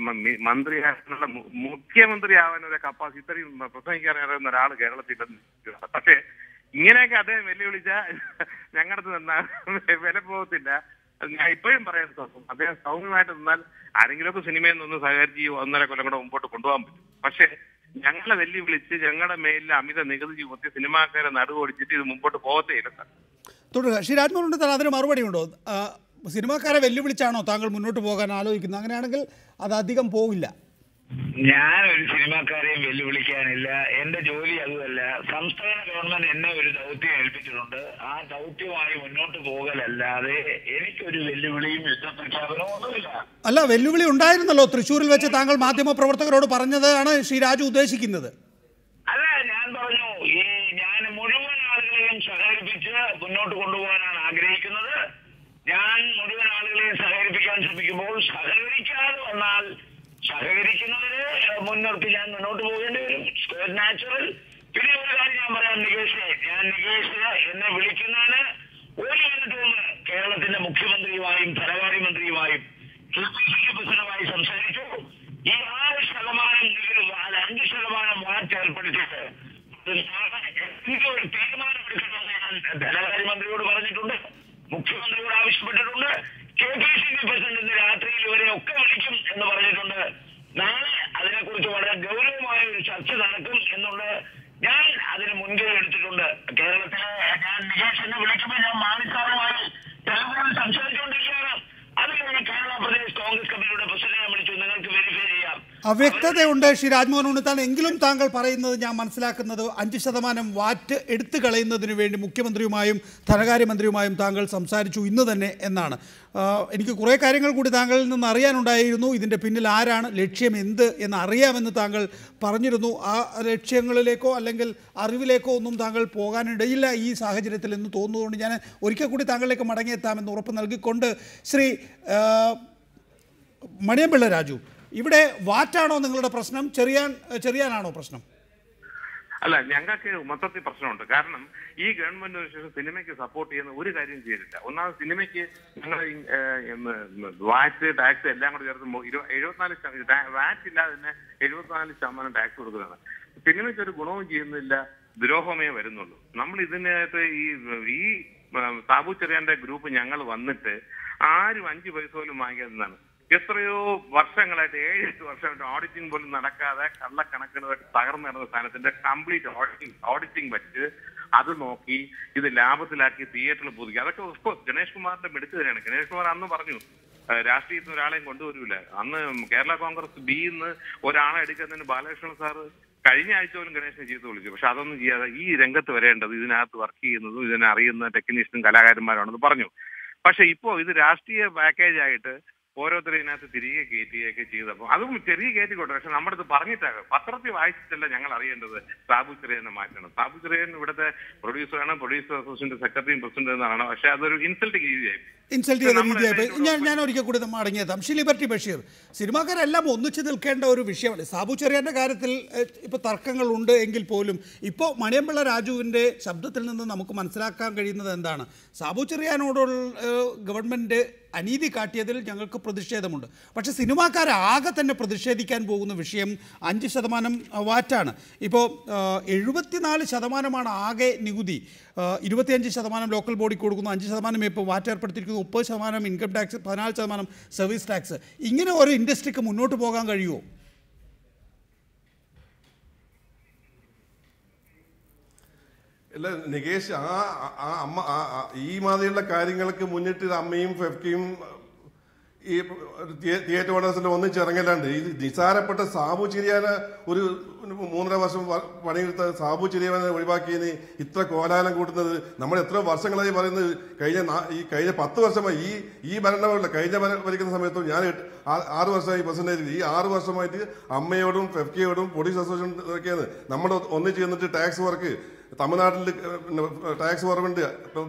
മന്ത്രിയാകാനുള്ള മുഖ്യമന്ത്രി ആവാനുള്ള കപ്പാസിറ്റി ഇത്രയും പ്രസംഗിക്കാൻ അറിയുന്ന ഒരാൾ കേരളത്തിൽ. പക്ഷേ ഇങ്ങനെയൊക്കെ അദ്ദേഹം വെല്ലുവിളിച്ചാൽ ഞങ്ങളുടെ വില പോകത്തില്ല. ഞാൻ ഇപ്പോഴും പറയാൻ തോന്നും, അദ്ദേഹം സൗമ്യമായിട്ട് നിന്നാൽ ആരെങ്കിലുമൊക്കെ സിനിമയിൽ നിന്ന് സഹകരിച്ച് 1.5 കൊല്ലം കൂടെ മുമ്പോട്ട് കൊണ്ടുപോകാൻ പറ്റും. പക്ഷേ ഞങ്ങളെ വെല്ലുവിളിച്ച് ഞങ്ങളുടെ മേലിൽ അമിത നികുതി ചുമത്തി സിനിമാക്കാരെ നടുവൊടിച്ചിട്ട് ഇത് മുമ്പോട്ട് പോകത്തേ ഇല്ല സാർ. തുടരുക. ശ്രീ രാജ്മോഹൻ ഉണ്ണിത്താൻ അതിന് മറുപടി ഉണ്ടോ? സിനിമാക്കാരെ വെല്ലുവിളിച്ചാണോ താങ്കൾ മുന്നോട്ട് പോകാൻ ആലോചിക്കുന്നത്? അങ്ങനെയാണെങ്കിൽ അത് അധികം പോവില്ല. ഞാനൊരു സിനിമാക്കാരെയും വെല്ലുവിളിക്കാനില്ല. എന്റെ ജോലി അതുമല്ല. സംസ്ഥാന ഗവൺമെന്റ് എന്നെ ഒരു ദൗത്യം ഏൽപ്പിച്ചിട്ടുണ്ട്. ആ ദൗത്യമായി മുന്നോട്ട് പോകലല്ലാതെ എനിക്കൊരു വെല്ലുവിളിയും യുദ്ധപ്രഖ്യാപനവും ഒന്നുമില്ല. അല്ല, വെല്ലുവിളി ഉണ്ടായിരുന്നല്ലോ. തൃശ്ശൂരിൽ വെച്ച് താങ്കൾ മാധ്യമപ്രവർത്തകരോട് പറഞ്ഞതാണ് ശ്രീ രാജു ഉദ്ദേശിക്കുന്നത്. അല്ല, ഞാൻ പറഞ്ഞു ഞാൻ മുഴുവൻ ആളുകളെയും സഹകരിപ്പിച്ച് മുന്നോട്ട് കൊണ്ടുപോകാനാണ് ആഗ്രഹിക്കുന്നത്. ഞാൻ മുഴുവൻ ആളുകളെയും സഹകരിപ്പിക്കാൻ ശ്രമിക്കുമ്പോൾ സഹകരിക്കാതെ വന്നാൽ സഹകരിക്കുന്നവരെ മുൻനിർത്തി ഞാൻ മുന്നോട്ട് പോകേണ്ടി വരും. നാച്ചുറൽ. പിന്നെ ഒരു കാര്യം ഞാൻ പറയാം, നികേഷ് എന്നെ വിളിക്കുന്നതിന് 1 മിനിറ്റ് മുമ്പ് കേരളത്തിന്റെ മുഖ്യമന്ത്രിയുമായും ധനകാര്യമന്ത്രിയുമായും പ്രസിഡന്റുമായി സംസാരിച്ചു. ഈ 6% 5% മാറ്റി ഏർപ്പെടുത്തിയിട്ട് ഒരു തീരുമാനമെടുക്കണമെന്ന് ഞാൻ ധനകാര്യമന്ത്രിയോട് പറഞ്ഞിട്ടുണ്ട്, മുഖ്യമന്ത്രിയോട് ആവശ്യപ്പെട്ടിട്ടുണ്ട്. KPCC പ്രസിഡന്റിന്റെ രാത്രിയിൽ ഇവരെ ഒക്കെ വിളിക്കും എന്ന് പറഞ്ഞിട്ടുണ്ട്. നാളെ അതിനെക്കുറിച്ച് വളരെ ഗൗരവമായ ഒരു ചർച്ച നടക്കും എന്നുള്ളത് ഞാൻ അതിന് മുൻകൈ എടുത്തിട്ടുണ്ട്. കേരളത്തിലെ ഞാൻ നികേഷിനെ വിളിക്കുമ്പോൾ ഞാൻ മാണിസാറുമായി ടെലിഫോണിൽ സംസാരിച്ചുകൊണ്ടിരിക്കുകയാണ്. അതിലാണ് കേരള പ്രദേശ് കോൺഗ്രസ് കമ്മിറ്റിയുടെ പ്രസിഡന്റിനെ വിളിച്ചു. നിങ്ങൾക്ക് വെരിഫൈ ചെയ്യാം. അവ്യക്തതയുണ്ട് ശ്രീ രാജ്മോഹൻ ഉണ്ണിത്താൻ. എങ്കിലും താങ്കൾ പറയുന്നത് ഞാൻ മനസ്സിലാക്കുന്നത് 5% വാറ്റ് എടുത്തു കളയുന്നതിന് വേണ്ടി മുഖ്യമന്ത്രിയുമായും ധനകാര്യമന്ത്രിയുമായും താങ്കൾ സംസാരിച്ചു ഇന്ന് തന്നെ എന്നാണ്. എനിക്ക് കുറേ കാര്യങ്ങൾ കൂടി താങ്കളിൽ നിന്ന് അറിയാനുണ്ടായിരുന്നു. ഇതിൻ്റെ പിന്നിൽ ആരാണ്, ലക്ഷ്യം എന്ത് എന്ന് അറിയാമെന്ന് താങ്കൾ പറഞ്ഞിരുന്നു. ആ ലക്ഷ്യങ്ങളിലേക്കോ അല്ലെങ്കിൽ അറിവിലേക്കോ ഒന്നും താങ്കൾ പോകാനിടയില്ല ഈ സാഹചര്യത്തിൽ എന്ന് തോന്നുന്നതുകൊണ്ട് ഞാൻ ഒരിക്കൽ കൂടി താങ്കളിലേക്ക് മടങ്ങിയെത്താമെന്ന് ഉറപ്പ് നൽകിക്കൊണ്ട് ശ്രീ മണിയമ്പിള്ള രാജു, ഇവിടെ വാറ്റാണോ നിങ്ങളുടെ പ്രശ്നം, ചെറിയാനാണോ പ്രശ്നം? അല്ല, ഞങ്ങൾക്ക് മൊത്തത്തിൽ പ്രശ്നമുണ്ട്. കാരണം ഈ ഗവൺമെന്റിന് ശേഷം സിനിമയ്ക്ക് സപ്പോർട്ട് ചെയ്യുന്ന ഒരു കാര്യം ചെയ്തില്ല. ഒന്നാമത് സിനിമയ്ക്ക് ഞങ്ങൾ വാറ്റ് ടാക്സ് എല്ലാം കൂടെ ചേർത്ത് 74 വാറ്റ് ഇല്ലാതെ തന്നെ 74% ടാക്സ് കൊടുക്കുന്നതാണ്. സിനിമയ്ക്ക് ഒരു ഗുണവും ചെയ്യുന്നില്ല, ദ്രോഹമേ വരുന്നുള്ളൂ. നമ്മൾ ഇതിനകത്ത് ഈ സാബു ചെറിയാന്റെ ഗ്രൂപ്പ് ഞങ്ങൾ വന്നിട്ട് ആരും 5 പൈസ പോലും വാങ്ങിക്കാതെന്നാണ്. എത്രയോ വർഷങ്ങളായിട്ട് 7-8 വർഷമായിട്ട് ഓഡിറ്റിംഗ് പോലും നടക്കാതെ കള്ളക്കണക്കിനുമായിട്ട് തകർന്നു നടന്ന സ്ഥാനത്തിന്റെ കംപ്ലീറ്റ് ഓഡിറ്റിംഗ് വെച്ച് അത് നോക്കി ഇത് ലാഭത്തിലാക്കി തിയേറ്ററിൽ പുതുക്കി. അതൊക്കെ ഓഫ്കോഴ്സ് ഗണേഷ് കുമാറിന്റെ മിടുക്ക് തന്നെയാണ്. ഗണേഷ് കുമാർ അന്ന് പറഞ്ഞു രാഷ്ട്രീയത്തിന് ഒരാളെയും കൊണ്ടുവരൂല. അന്ന് കേരള കോൺഗ്രസ് ബിന്ന് ഒരാളെ എടുക്കുന്നതിന് ബാലകൃഷ്ണൻ സാറ് കഴിഞ്ഞ ആഴ്ച പോലും ഗണേശനെ ചെയ്ത് വിളിച്ചു. പക്ഷെ അതൊന്നും ചെയ്യാതെ ഈ രംഗത്ത് വരേണ്ടത് ഇതിനകത്ത് വർക്ക് ചെയ്യുന്നതും ഇതിനെ അറിയുന്ന ടെക്നീഷ്യനും കലാകാരന്മാരാണെന്ന് പറഞ്ഞു. പക്ഷെ ഇപ്പോ ഇത് രാഷ്ട്രീയ പാക്കേജ് ആയിട്ട് ഓരോരുത്തരും ഇതിനകത്ത് തിരികെ കയറ്റുകയൊക്കെ ചെയ്തപ്പോൾ അതും ചെറിയ കയറ്റിക്കോട്ടെ. പക്ഷെ നമ്മുടെ അടുത്ത് പറഞ്ഞിട്ടാകും, പത്രത്തിൽ വായിച്ചിട്ടല്ല ഞങ്ങൾ അറിയേണ്ടത് സാബു ചെറിയനെ മാറ്റണം. സാബു ചെറിയൻ ഇവിടുത്തെ പ്രൊഡ്യൂസറാണ്, പ്രൊഡ്യൂസർ അസോസിയേഷന്റെ സെക്രട്ടറിയും പ്രസിഡന്റ് എന്നാണ്. പക്ഷെ അതൊരു ഇൻസൾട്ടിങ് രീതിയായി. ഞാൻ ഒരിക്കൽ കൂടി മടങ്ങിയെത്താം. ശ്രീ ലിബർട്ടി ബഷീർ, സിനിമാക്കാരെല്ലാം ഒന്നിച്ചു നിൽക്കേണ്ട ഒരു വിഷയമാണ്. സാബു ചെറിയാൻ്റെ കാര്യത്തിൽ ഇപ്പോൾ തർക്കങ്ങളുണ്ട് എങ്കിൽ പോലും ഇപ്പോൾ മണിയമ്പിള്ള രാജുവിൻ്റെ ശബ്ദത്തിൽ നിന്ന് നമുക്ക് മനസ്സിലാക്കാൻ കഴിയുന്നത് എന്താണ്? സാബു ചെറിയാനോടുള്ള ഗവൺമെൻറ് അനീതി കാട്ടിയതിൽ ഞങ്ങൾക്ക് പ്രതിഷേധമുണ്ട്. പക്ഷേ സിനിമാക്കാരാകെ തന്നെ പ്രതിഷേധിക്കാൻ പോകുന്ന വിഷയം 5% വാറ്റാണ്. ഇപ്പോൾ 74% ആകെ നികുതി, 25% ലോക്കൽ ബോഡി കൊടുക്കുന്നു, 5% ഇപ്പോൾ വാറ്റ് ഏർപ്പെടുത്തിയിരിക്കുന്നു, 30% ഇൻകം ടാക്സ്, 14% സർവീസ് ടാക്സ്. ഇങ്ങനെ ഒരു ഇൻഡസ്ട്രിക്ക് മുന്നോട്ട് പോകാൻ കഴിയുമോ? അല്ല നികേഷ്, അമ്മ ഈ മാതിരിയുള്ള കാര്യങ്ങൾക്ക് മുന്നിട്ട് അമ്മയും ഫെഫ്റ്റിയും ഈ തിയേറ്റർ ഓണേഴ്സിന്റെ ഒന്നിച്ചിറങ്ങലാണ്ട് ഇത് നിസാരപ്പെട്ട സാബു ചെറിയാനെ ഒരു 3.5 വർഷം പണിയെടുത്ത സാബു ചെറിയാനെ ഒഴിവാക്കിയതിന് ഇത്ര കോലാഹലം കൂട്ടുന്നത് നമ്മൾ എത്ര വർഷങ്ങളായി പറയുന്നത്. കഴിഞ്ഞ 10 വർഷമായി ഈ ഭരണമുള്ള കഴിഞ്ഞ ഭരിക്കുന്ന സമയത്തും ഞാൻ 6 വർഷമായി പ്രസിഡന്റ്. ഈ 6 വർഷമായിട്ട് അമ്മയോടും ഫെഫ്റ്റിയോടും പോലീസ് അസോസിയേഷനൊക്കെയാണ് നമ്മൾ ഒന്നിച്ച് ചെന്നിട്ട് ടാക്സ് വർക്ക്. തമിഴ്നാട്ടിൽ ടാക്സ് കുറവുണ്ട്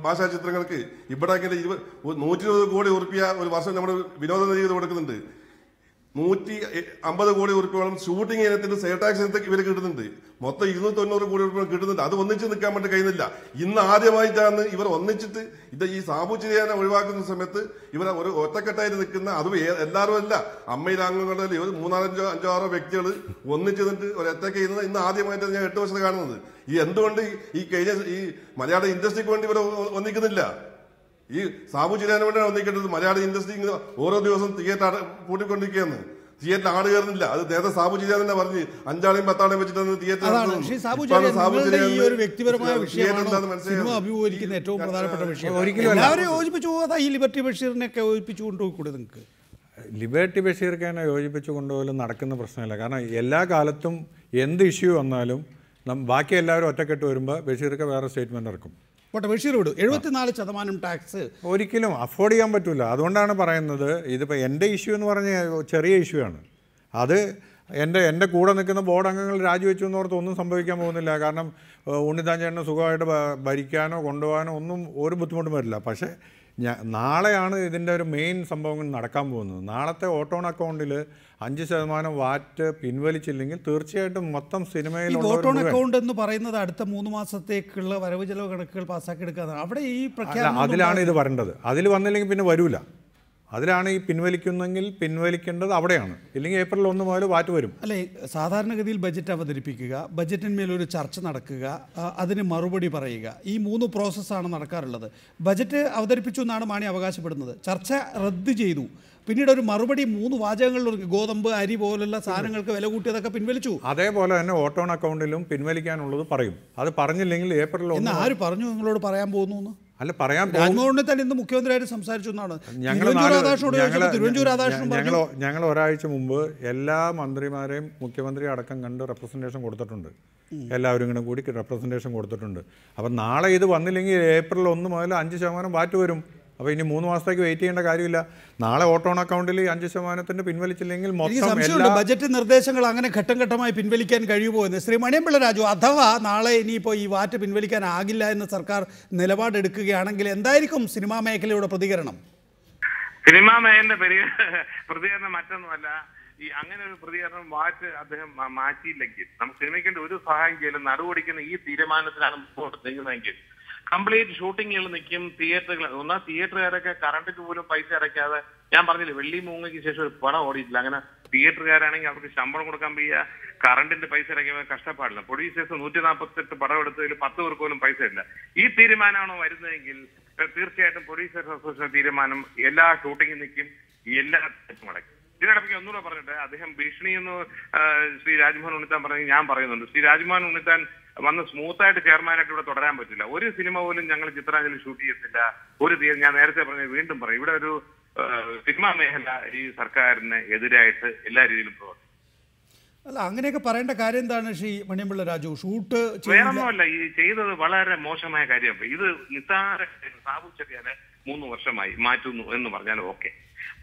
ഭാഷാ ചിത്രങ്ങൾക്ക്. ഇവിടെ 120 കോടി ഉറുപ്പിക ഒരു വർഷം നമ്മൾ വിനോദ നികുതി കൊടുക്കുന്നുണ്ട്. 150 കോടി ഉറുപ്പിയോളം ഷൂട്ടിംഗ് ഇനത്തിന്റെ സെയിൽ ടാക്സ് ഇനത്തിൽ ഇവർ കിട്ടുന്നുണ്ട്. മൊത്തം 290 കോടി ഉറുപ്പിക കിട്ടുന്നുണ്ട്. അത് ഒന്നിച്ച് നിൽക്കാൻ വേണ്ടി കഴിയുന്നില്ല. ഇന്ന് ആദ്യമായിട്ടാണ് ഇവർ ഒന്നിച്ചിട്ട് ഈ സാബു ചെറിയാനെ ഒഴിവാക്കുന്ന സമയത്ത് ഇവർ ഒരു ഒറ്റക്കെട്ടായിട്ട് നിൽക്കുന്ന, അതും എല്ലാവരും അല്ല, അമ്മയിലാംഗങ്ങളിൽ ഒരു 3-5-6 വ്യക്തികൾ ഒന്നിച്ച് നിന്നിട്ട് ഒരൊറ്റക്ക് ചെയ്യുന്നത് ഇന്ന് ആദ്യമായിട്ടാണ് ഞാൻ 8 വർഷത്തെ കാണുന്നത്. എന്തുകൊണ്ട് ഈ മലയാള ഇൻഡസ്ട്രിക്ക് വേണ്ടി ഇവർ ഒന്നിക്കുന്നില്ല? ഈ സാബു ചെറിയാനെ വേണ്ടിയാണ് ഒന്നിക്കേണ്ടത്. മലയാള ഇൻഡസ്ട്രി ഓരോ ദിവസം തിയേറ്റർ പൂട്ടിക്കൊണ്ടിരിക്കുകയാണ്. തിയേറ്റർ ആട് കയറുന്നില്ല. അത് നേരത്തെ സാബു ചെറിയാൻ തന്നെ പറഞ്ഞ് 5-ആളെയും 10-ആളെയും വെച്ചിട്ടാണ് തിയേറ്റർ. വ്യക്തിപരമായ വിഷയമാണ് സിനിമ അഭിമുഖീകരിക്കുന്ന ഏറ്റവും പ്രധാനപ്പെട്ട വിഷയം. എല്ലാവരും യോജിപ്പിച്ചു പോകാതെ ഈ ലിബർട്ടി ബഷീറിനെയൊക്കെ യോജിപ്പിച്ചു കൊണ്ടുപോയിക്കൂടെ നിങ്ങൾക്ക്? ലിബർട്ടി ബഷീർക്ക് തന്നെ യോജിപ്പിച്ചു കൊണ്ടുപോലും നടക്കുന്ന പ്രശ്നമില്ല. കാരണം എല്ലാ കാലത്തും എന്ത് ഇഷ്യൂ വന്നാലും ബാക്കി എല്ലാവരും ഒറ്റക്കെട്ട് വരുമ്പോൾ ബഷീർക്ക് വേറെ സ്റ്റേറ്റ്മെന്റ് ഇറക്കും. ബഷീർ വിടും 74% ടാക്സ് ഒരിക്കലും അഫോർഡ് ചെയ്യാൻ പറ്റില്ല. അതുകൊണ്ടാണ് പറയുന്നത്, ഇതിപ്പോൾ എൻ്റെ ഇഷ്യൂ എന്ന് പറഞ്ഞ ചെറിയ ഇഷ്യൂ ആണ്. അത് എൻ്റെ കൂടെ നിൽക്കുന്ന ബോർഡ് അംഗങ്ങൾ രാജിവെച്ചു എന്നോർത്ത് ഒന്നും സംഭവിക്കാൻ പോകുന്നില്ല. കാരണം ഉണ്ണിത്താൻ ചേട്ടന് സുഖമായിട്ട് ഭരിക്കാനോ കൊണ്ടുപോകാനോ ഒന്നും ഒരു ബുദ്ധിമുട്ടും വരില്ല. പക്ഷേ നാളെയാണ് ഇതിൻ്റെ ഒരു മെയിൻ സംഭവങ്ങൾ നടക്കാൻ പോകുന്നത്. നാളത്തെ ഓട്ടോൺ അക്കൗണ്ടിൽ 5% വാറ്റ് പിൻവലിച്ചില്ലെങ്കിൽ തീർച്ചയായിട്ടും മൊത്തം സിനിമയിൽ ഓട്ടോൺ അക്കൗണ്ട് എന്ന് പറയുന്നത് അടുത്ത 3 മാസത്തേക്കുള്ള വരവ് ചെലവ് കണക്കുകൾ പാസ്സാക്കി എടുക്കാതെ അവിടെ ഈ പ്രഖ്യാപനം അതിലാണ് ഇത് വരേണ്ടത്. അതിൽ വന്നില്ലെങ്കിൽ പിന്നെ വരൂല. അതിലാണ് ഈ പിൻവലിക്കുന്നെങ്കിൽ പിൻവലിക്കേണ്ടത് അവിടെയാണ്. ഇല്ലെങ്കിൽ ഏപ്രിൽ 1 മുതൽ വാറ്റ് വരും. അല്ലേ, സാധാരണഗതിയിൽ ബജറ്റ് അവതരിപ്പിക്കുക, ബജറ്റിന്മേലൊരു ചർച്ച നടക്കുക, അതിന് മറുപടി പറയുക, ഈ 3 പ്രോസസ്സാണ് നടക്കാറുള്ളത്. ബജറ്റ് അവതരിപ്പിച്ചു എന്നാണ് മാണി അവകാശപ്പെടുന്നത്. ചർച്ച റദ്ദ് ചെയ്തു, പിന്നീട് ഒരു മറുപടി 3 വാചകങ്ങളിൽ ഗോതമ്പ് അരി പോലുള്ള സാധനങ്ങൾക്ക് വില കൂട്ടിയതൊക്കെ പിൻവലിച്ചു. അതേപോലെ തന്നെ ഓട്ടോൺ അക്കൗണ്ടിലും പിൻവലിക്കാനുള്ളത് പറയും. അത് പറഞ്ഞില്ലെങ്കിൽ ഏപ്രിൽ 1 ആര് പറഞ്ഞു നിങ്ങളോട് പറയാൻ പോകുന്നു? അല്ല, പറയാൻ രാജ്മോഹനെ തന്നെ ഇന്ന് മുഖ്യമന്ത്രിയായിട്ട് സംസാരിച്ചു എന്നാണ്. ഞങ്ങൾ ഒരാഴ്ച മുമ്പ് എല്ലാ മന്ത്രിമാരെയും മുഖ്യമന്ത്രി അടക്കം കണ്ട് റെപ്രസെൻറ്റേഷൻ കൊടുത്തിട്ടുണ്ട്. എല്ലാവരും ഇങ്ങനെ കൂടി റെപ്രസെൻറ്റേഷൻ കൊടുത്തിട്ടുണ്ട്. അപ്പം നാളെ ഇത് വന്നില്ലെങ്കിൽ ഏപ്രിൽ 1 മുതൽ 5% വാറ്റ് വരും. അപ്പോൾ ഇനി 3 മാസത്തേക്ക് വെയിറ്റ് ചെയ്യേണ്ട കാര്യമില്ല. നാളെ ഓട്ടോൺ അക്കൗണ്ടിൽ 5% പിൻവലിച്ചില്ലെങ്കിൽ ബജറ്റ് നിർദ്ദേശങ്ങൾ അങ്ങനെ ഘട്ടം ഘട്ടമായി പിൻവലിക്കാൻ കഴിയുമോ എന്ന് ശ്രീ മണിയമ്പിള്ള രാജു, അഥവാ നാളെ ഇനിയിപ്പോൾ ഈ വാറ്റ് പിൻവലിക്കാനാകില്ല എന്ന് സർക്കാർ നിലപാടെടുക്കുകയാണെങ്കിൽ എന്തായിരിക്കും സിനിമാ മേഖലയുടെ പ്രതികരണം? സിനിമാ മേഖലയുടെ പ്രതികരണം മറ്റൊന്നുമല്ല. ഈ അങ്ങനെ ഒരു പ്രതികരണം വാറ്റ് അദ്ദേഹം മാറ്റിയില്ലെങ്കിൽ നമുക്ക് സിനിമയ്ക്ക് ഒരു സഹായം ചെയ്യില്ല. നടുവൊടിക്കുന്ന ഈ തീരുമാനത്തിലാണ് നീങ്ങുന്നതെങ്കിൽ കംപ്ലീറ്റ് ഷൂട്ടിങ്ങുകൾ നിൽക്കും. തിയേറ്ററുകാരൊക്കെ കറണ്ടിന് പോലും പൈസ അടയ്ക്കാതെ, ഞാൻ പറഞ്ഞില്ലേ വെള്ളി മൂങ്ങയ്ക്ക് ശേഷം ഒരു പണം ഓടിയിട്ടില്ല. അങ്ങനെ തിയേറ്ററുകാരാണെങ്കിൽ അവർക്ക് ശമ്പളം കൊടുക്കാൻ വയ്യ, കറണ്ടിന്റെ പൈസ അടയ്ക്കാൻ കഷ്ടപ്പാടില്ല. പ്രൊഡ്യൂസേഴ്സ് 148 പടം എടുത്തതിൽ 10 പേർക്ക് പോലും പൈസ ഇല്ല. ഈ തീരുമാനമാണോ വരുന്നതെങ്കിൽ തീർച്ചയായിട്ടും പ്രൊഡ്യൂസേഴ്സ് അസോസിയേഷൻ തീരുമാനം എല്ലാ ഷൂട്ടിങ്ങും നിൽക്കും, എല്ലാ അടയ്ക്കും. ഇതിനിടയ്ക്ക് ഒന്നുകൂടെ പറഞ്ഞിട്ട് അദ്ദേഹം ഭീഷണിയെന്ന് ശ്രീ രാജ്മോഹൻ ഉണ്ണിത്താൻ പറഞ്ഞ് ഞാൻ പറയുന്നുണ്ട്. ശ്രീ രാജ്മോഹൻ ഉണ്ണിത്താൻ വന്ന് സ്മൂത്തായിട്ട് ചെയർമാനായിട്ട് ഇവിടെ തുടരാൻ പറ്റില്ല. ഒരു സിനിമ പോലും ഞങ്ങൾ ചിത്രാഞ്ജലി ഷൂട്ട് ചെയ്യത്തില്ല. ഞാൻ നേരത്തെ പറഞ്ഞ വീണ്ടും പറയും, ഇവിടെ ഒരു സിനിമാ മേഖല ഈ സർക്കാരിന് എതിരായിട്ട് എല്ലാ രീതിയിലും പ്രവർത്തിക്കും. അല്ല, അങ്ങനെയൊക്കെ പറയേണ്ട കാര്യം എന്താണ് ശ്രീ മണിയമ്പിള്ള രാജു? ഷൂട്ട് വേറൊന്നുമല്ല, ഈ ചെയ്തത് വളരെ മോശമായ കാര്യമാണ്. ഇത് നിസ്സാര സാബു ചെറിയാനെ 3 വർഷമായി മാറ്റുന്നു എന്ന് പറഞ്ഞാൽ ഓക്കെ.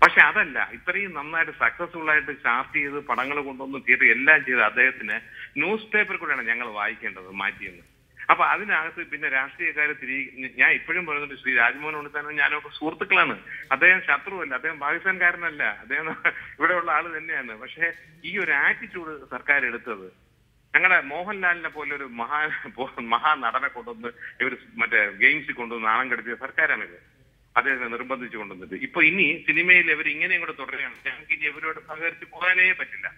പക്ഷെ അതല്ല, ഇത്രയും നന്നായിട്ട് സക്സസ്ഫുൾ ആയിട്ട് സ്റ്റാർട്ട് ചെയ്ത് പടങ്ങൾ കൊണ്ടുവന്ന് തിയേറ്റർ എല്ലാം ചെയ്ത് അദ്ദേഹത്തിന് ന്യൂസ് പേപ്പർ കൂടെയാണ് ഞങ്ങൾ വായിക്കേണ്ടത് മാറ്റിയെന്ന്. അപ്പൊ അതിനകത്ത് പിന്നെ രാഷ്ട്രീയക്കാരെ ഞാൻ ഇപ്പോഴും പറയുന്നുണ്ട്, ശ്രീ രാജ്മോഹൻ ഉണ്ണിത്താനും ഞാനൊക്കെ സുഹൃത്തുക്കളാണ്. അദ്ദേഹം ശത്രുവല്ല, അദ്ദേഹം പാകിസ്ഥാൻകാരനല്ല, അദ്ദേഹം ഇവിടെയുള്ള ആള് തന്നെയാണ്. പക്ഷെ ഈ ഒരു ആറ്റിറ്റ്യൂഡ് സർക്കാർ എടുത്തത്, ഞങ്ങളുടെ മോഹൻലാലിനെ പോലെ ഒരു മഹാനടനെ കൊണ്ടുവന്ന് ഇവർ മറ്റേ ഗെയിംസിൽ കൊണ്ടുവന്ന് നാണം കെടുത്തിയ സർക്കാരാണിത്. അദ്ദേഹത്തെ നിർബന്ധിച്ചു കൊണ്ടുവന്നത്. ഇപ്പൊ ഇനി സിനിമയിൽ ഇവർ ഇങ്ങനെയും കൂടെ തുടരുകയാണ്. ഞങ്ങൾക്ക് ഇനി ഇവരോട് സഹകരിച്ച് പോകാനേ പറ്റില്ല.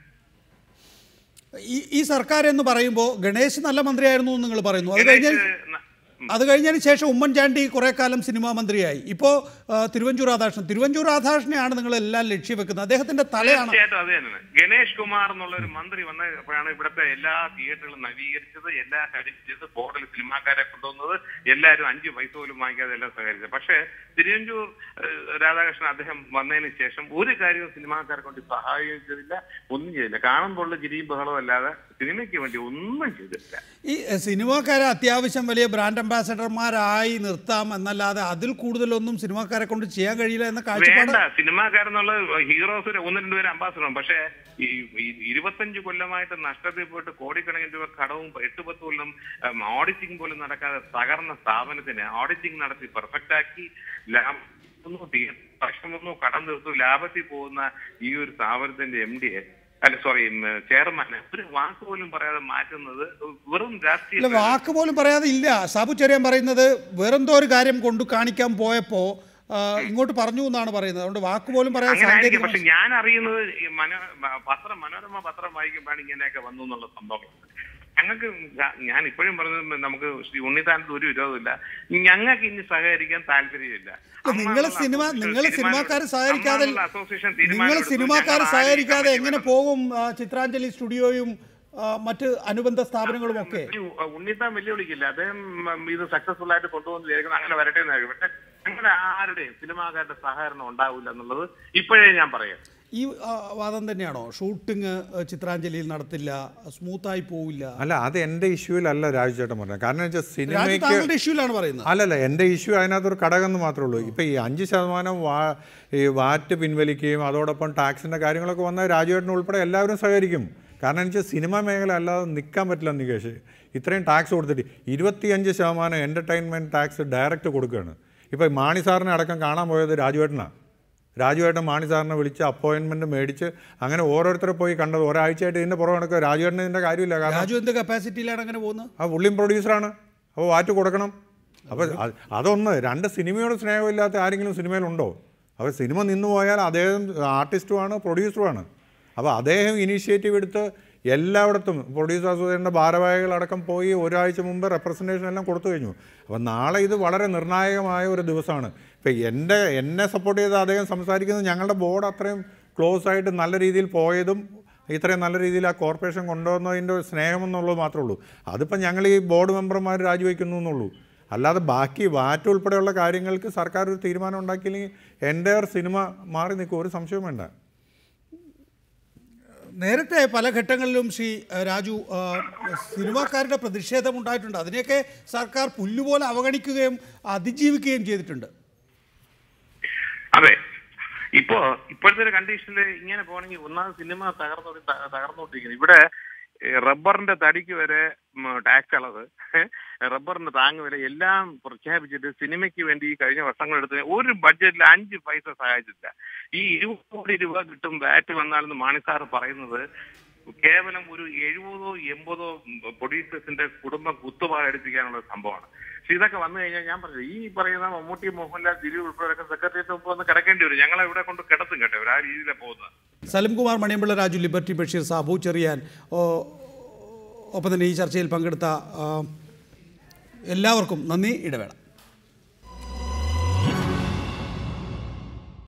ഈ സർക്കാർ എന്ന് പറയുമ്പോൾ ഗണേശ് നല്ല മന്ത്രിയായിരുന്നു എന്ന് നിങ്ങൾ പറയുന്നു. അത് കഴിഞ്ഞതിന് ശേഷം ഉമ്മൻചാണ്ടി കുറെ കാലം സിനിമാ മന്ത്രിയായി. ഇപ്പോൾ തിരുവഞ്ചൂർ രാധാകൃഷ്ണനെയാണ് നിങ്ങൾ എല്ലാം ലക്ഷ്യം വെക്കുന്നത്. അദ്ദേഹത്തിന്റെ തലയാണ്. അത് തന്നെ ഗണേഷ് കുമാർ എന്നുള്ള ഒരു മന്ത്രി വന്നപ്പോഴാണ് ഇവിടുത്തെ എല്ലാ തിയേറ്ററുകളും നവീകരിച്ചത്, എല്ലാം കരിച്ചത്, ബോർഡിൽ സിനിമാക്കാരെ കൊണ്ടുവന്നത്, എല്ലാവരും 5 പൈസ പോലും വാങ്ങിക്കാതെ എല്ലാം സഹകരിച്ചത്. പക്ഷേ തിരുവഞ്ചൂർ രാധാകൃഷ്ണൻ അദ്ദേഹം വന്നതിന് ശേഷം ഒരു കാര്യവും സിനിമാക്കാരെ കൊണ്ട് സഹായിച്ചതില്ല, ഒന്നും ചെയ്തില്ല. കാണുമ്പോൾ ചിരിയും ബഹളവും അല്ലാതെ സിനിമയ്ക്ക് വേണ്ടി ഒന്നും ചെയ്തിട്ടില്ല. ഈ സിനിമാക്കാരെ അത്യാവശ്യം വലിയ ബ്രാൻഡ് അംബാസഡർമാരായി നിർത്താം എന്നല്ലാതെ അതിൽ കൂടുതലൊന്നും സിനിമാക്കാരെ കൊണ്ട് ചെയ്യാൻ കഴിയില്ല എന്ന കാഴ്ചപ്പാട്. സിനിമാക്കാരെന്നുള്ള ഹീറോസ് 1-2 പേര് അംബാസഡറും. പക്ഷേ ഈ 25 കൊല്ലമായിട്ട് നഷ്ടത്തിൽ പോയിട്ട് കോടിക്കണക്കിന് രൂപ കടവും 8-10 കൊല്ലം ഓഡിറ്റിംഗ് പോലും നടക്കാതെ തകർന്ന സ്ഥാപനത്തിന് ഓഡിറ്റിംഗ് നടത്തി പെർഫെക്റ്റ് ആക്കി വർഷമൊന്നും കടം തീർത്തു ലാഭത്തിൽ പോകുന്ന ഈ ഒരു സ്ഥാപനത്തിന്റെ MD ചെയർമാനെ ഒരു വാക്ക് പോലും പറയാതെ മാറ്റുന്നത് വെറും രാഷ്ട്രീയ വാക്ക് പോലും പറയാതെ ഇല്ല. സാബു ചെറിയാൻ പറയുന്നത് വേറെന്തോ ഒരു കാര്യം കൊണ്ടു കാണിക്കാൻ പോയപ്പോ ഇങ്ങോട്ട് പറഞ്ഞു എന്നാണ് പറയുന്നത്. അതുകൊണ്ട് വാക്ക് പോലും പറയാതെ. പക്ഷെ ഞാൻ അറിയുന്നത് മനോരമ പത്രം വായിക്കുമ്പോഴാണ് ഇങ്ങനെയൊക്കെ വന്നു എന്നുള്ള സംഭവങ്ങളുണ്ട്. ഞങ്ങൾക്ക് ഞാൻ ഇപ്പോഴും പറഞ്ഞത് നമുക്ക് ശ്രീ ഉണ്ണിത്താനത്ത് ഒരു വിരോധമില്ല. ഞങ്ങൾക്ക് ഇനി സഹകരിക്കാൻ താല്പര്യമില്ല. നിങ്ങൾ സിനിമാക്കാർ സഹകരിക്കാതെ എങ്ങനെ പോകും ചിത്രാഞ്ജലി സ്റ്റുഡിയോയും മറ്റ് അനുബന്ധ സ്ഥാപനങ്ങളും ഒക്കെ? ഉണ്ണിത്താൻ വെല്ലുവിളിക്കില്ല. അദ്ദേഹം ഇത് സക്സസ്ഫുൾ ആയിട്ട് കൊണ്ടുപോകുന്ന വിചാരിക്കണം. അങ്ങനെ വരട്ടെ എന്നായിരിക്കും. പക്ഷെ അങ്ങനെ ആരുടെയും സിനിമാക്കാരുടെ സഹകരണം ഉണ്ടാവില്ല എന്നുള്ളത് ഇപ്പോഴേ ഞാൻ പറയാം. ഈ വാദം തന്നെയാണോ? ഷൂട്ടിങ് ചിത്രാഞ്ജലിയിൽ നടത്തില്ല, സ്മൂത്തായി പോവില്ല? അല്ല, അത് എൻ്റെ ഇഷ്യൂവിലല്ല രാജു ചേട്ടൻ പറഞ്ഞത്. കാരണം വെച്ചാൽ സിനിമയ്ക്ക് ഇഷ്യൂലാണ് പറയുന്നത്. അല്ലല്ല, എൻ്റെ ഇഷ്യൂ അതിനകത്തൊരു ഘടകം എന്ന് മാത്രമേ ഉള്ളൂ. ഇപ്പം ഈ 5% ഈ വാറ്റ് പിൻവലിക്കുകയും അതോടൊപ്പം ടാക്സിൻ്റെ കാര്യങ്ങളൊക്കെ വന്നാൽ രാജുവേട്ടൻ ഉൾപ്പെടെ എല്ലാവരും സഹകരിക്കും. കാരണം എന്ന് വെച്ചാൽ സിനിമ മേഖല അല്ലാതെ നിൽക്കാൻ പറ്റില്ല. നികേഷ്, ഇത്രയും ടാക്സ് കൊടുത്തിട്ട് 25% എൻ്റർടൈൻമെൻറ്റ് ടാക്സ് ഡയറക്റ്റ് കൊടുക്കുകയാണ്. ഇപ്പോൾ മാണി സാറിനെ അടക്കം കാണാൻ പോയത് രാജുവേട്ടനാണ്. രാജുവേട്ടൻ മാണി സാറിനെ വിളിച്ച് അപ്പോയിൻമെൻറ്റ് മേടിച്ച് അങ്ങനെ ഓരോരുത്തരെ പോയി കണ്ടത്. ഒരാഴ്ചയായിട്ട് ഇതിൻ്റെ പുറകെ നടക്കുക. രാജുവേട്ടന് ഇതിൻ്റെ കാര്യമില്ല. കാരണം രാജു എന്ത് കപ്പാസിറ്റിയിലാണ് അങ്ങനെ പോകുന്നത്? ആ പുള്ളിയും പ്രൊഡ്യൂസറാണ്. അപ്പോൾ വാറ്റ് കൊടുക്കണം. അപ്പോൾ അതൊന്ന്. 2 സിനിമയോട് സ്നേഹമില്ലാത്ത ആരെങ്കിലും സിനിമയിലുണ്ടോ? അപ്പോൾ സിനിമ നിന്നു പോയാൽ അദ്ദേഹം ആർട്ടിസ്റ്റുമാണ്, പ്രൊഡ്യൂസറുമാണ്. അപ്പോൾ അദ്ദേഹം ഇനീഷ്യേറ്റീവ് എടുത്ത് എല്ലായിടത്തും പ്രൊഡ്യൂസർ അസോസിയേഷൻ്റെ ഭാരവാഹികളടക്കം പോയി ഒരാഴ്ച മുമ്പ് റെപ്രസെൻറ്റേഷൻ എല്ലാം കൊടുത്തു കഴിഞ്ഞു. അപ്പോൾ നാളെ ഇത് വളരെ നിർണായകമായ ഒരു ദിവസമാണ്. ഇപ്പോൾ എന്നെ സപ്പോർട്ട് ചെയ്ത് അദ്ദേഹം സംസാരിക്കുന്നത് ഞങ്ങളുടെ ബോർഡ് അത്രയും ക്ലോസ് ആയിട്ട് നല്ല രീതിയിൽ പോയതും ഇത്രയും നല്ല രീതിയിൽ ആ കോർപ്പറേഷൻ കൊണ്ടുവന്നതിൻ്റെ സ്നേഹമെന്നുള്ളത് മാത്രമേ ഉള്ളൂ. അതിപ്പോൾ ഞങ്ങൾ ഈ ബോർഡ് മെമ്പർമാർ രാജിവെക്കുന്നു എന്നുള്ളൂ. അല്ലാതെ ബാക്കി വാറ്റ് ഉൾപ്പെടെയുള്ള കാര്യങ്ങൾക്ക് സർക്കാർ ഒരു തീരുമാനം ഉണ്ടാക്കിയില്ലെങ്കിൽ എൻ്റെ സിനിമ മാറി നിൽക്കും. ഒരു സംശയവും വേണ്ട. നേരത്തെ പല ഘട്ടങ്ങളിലും ശ്രീ രാജു സിനിമാക്കാരുടെ പ്രതിഷേധം ഉണ്ടായിട്ടുണ്ട്. അതിനെയൊക്കെ സർക്കാർ പുല്ലുപോലെ അവഗണിക്കുകയും അതിജീവിക്കുകയും ചെയ്തിട്ടുണ്ട്. അതെ, ഇപ്പോഴത്തെ ഒരു കണ്ടീഷനിൽ ഇങ്ങനെ പോകണമെങ്കിൽ ഒന്നാമത് സിനിമ തകർന്നുകൊണ്ടിരിക്കുന്നത്. ഇവിടെ റബ്ബറിന്റെ തടിക്ക് വരെ ടാക്സ് അളവ്, റബ്ബറിന്റെ താങ്ങ് വരെ എല്ലാം പ്രഖ്യാപിച്ചിട്ട് സിനിമയ്ക്ക് വേണ്ടി ഈ കഴിഞ്ഞ വർഷങ്ങളെടുത്ത് ഒരു ബഡ്ജറ്റിൽ 5 പൈസ സഹായിച്ചില്ല. ഈ 20 കോടി രൂപ കിട്ടും വാറ്റ് വന്നാലെന്ന് മാണിസാർ പറയുന്നത് കേവലം ഒരു 70-80 പ്രൊഡ്യൂസേഴ്സിന്റെ കുടുംബം കുത്തുപാടെടുപ്പിക്കാനുള്ള സംഭവമാണ്. പക്ഷെ ഇതൊക്കെ വന്നു കഴിഞ്ഞാൽ ഞാൻ പറഞ്ഞു, ഈ പറയുന്ന മമ്മൂട്ടി, മോഹൻലാൽ, ദിലീപ് ഉൾപ്പെടെ സെക്രട്ടേറിയറ്റ് മുമ്പ് വന്ന് കിടക്കേണ്ടി വരും. ഞങ്ങളെ ഇവിടെ കൊണ്ട് കിടത്തും കേട്ടോ. ആ രീതിയിലാണ് പോകുന്നത്. സലിംകുമാർ, മണിയമ്പിള്ള രാജു, ലിബർട്ടി ബഷീർ, സാബു ചെറിയാൻ, ഒപ്പം തന്നെ ഈ ചർച്ചയിൽ പങ്കെടുത്ത എല്ലാവർക്കും നന്ദി. ഇടവേള.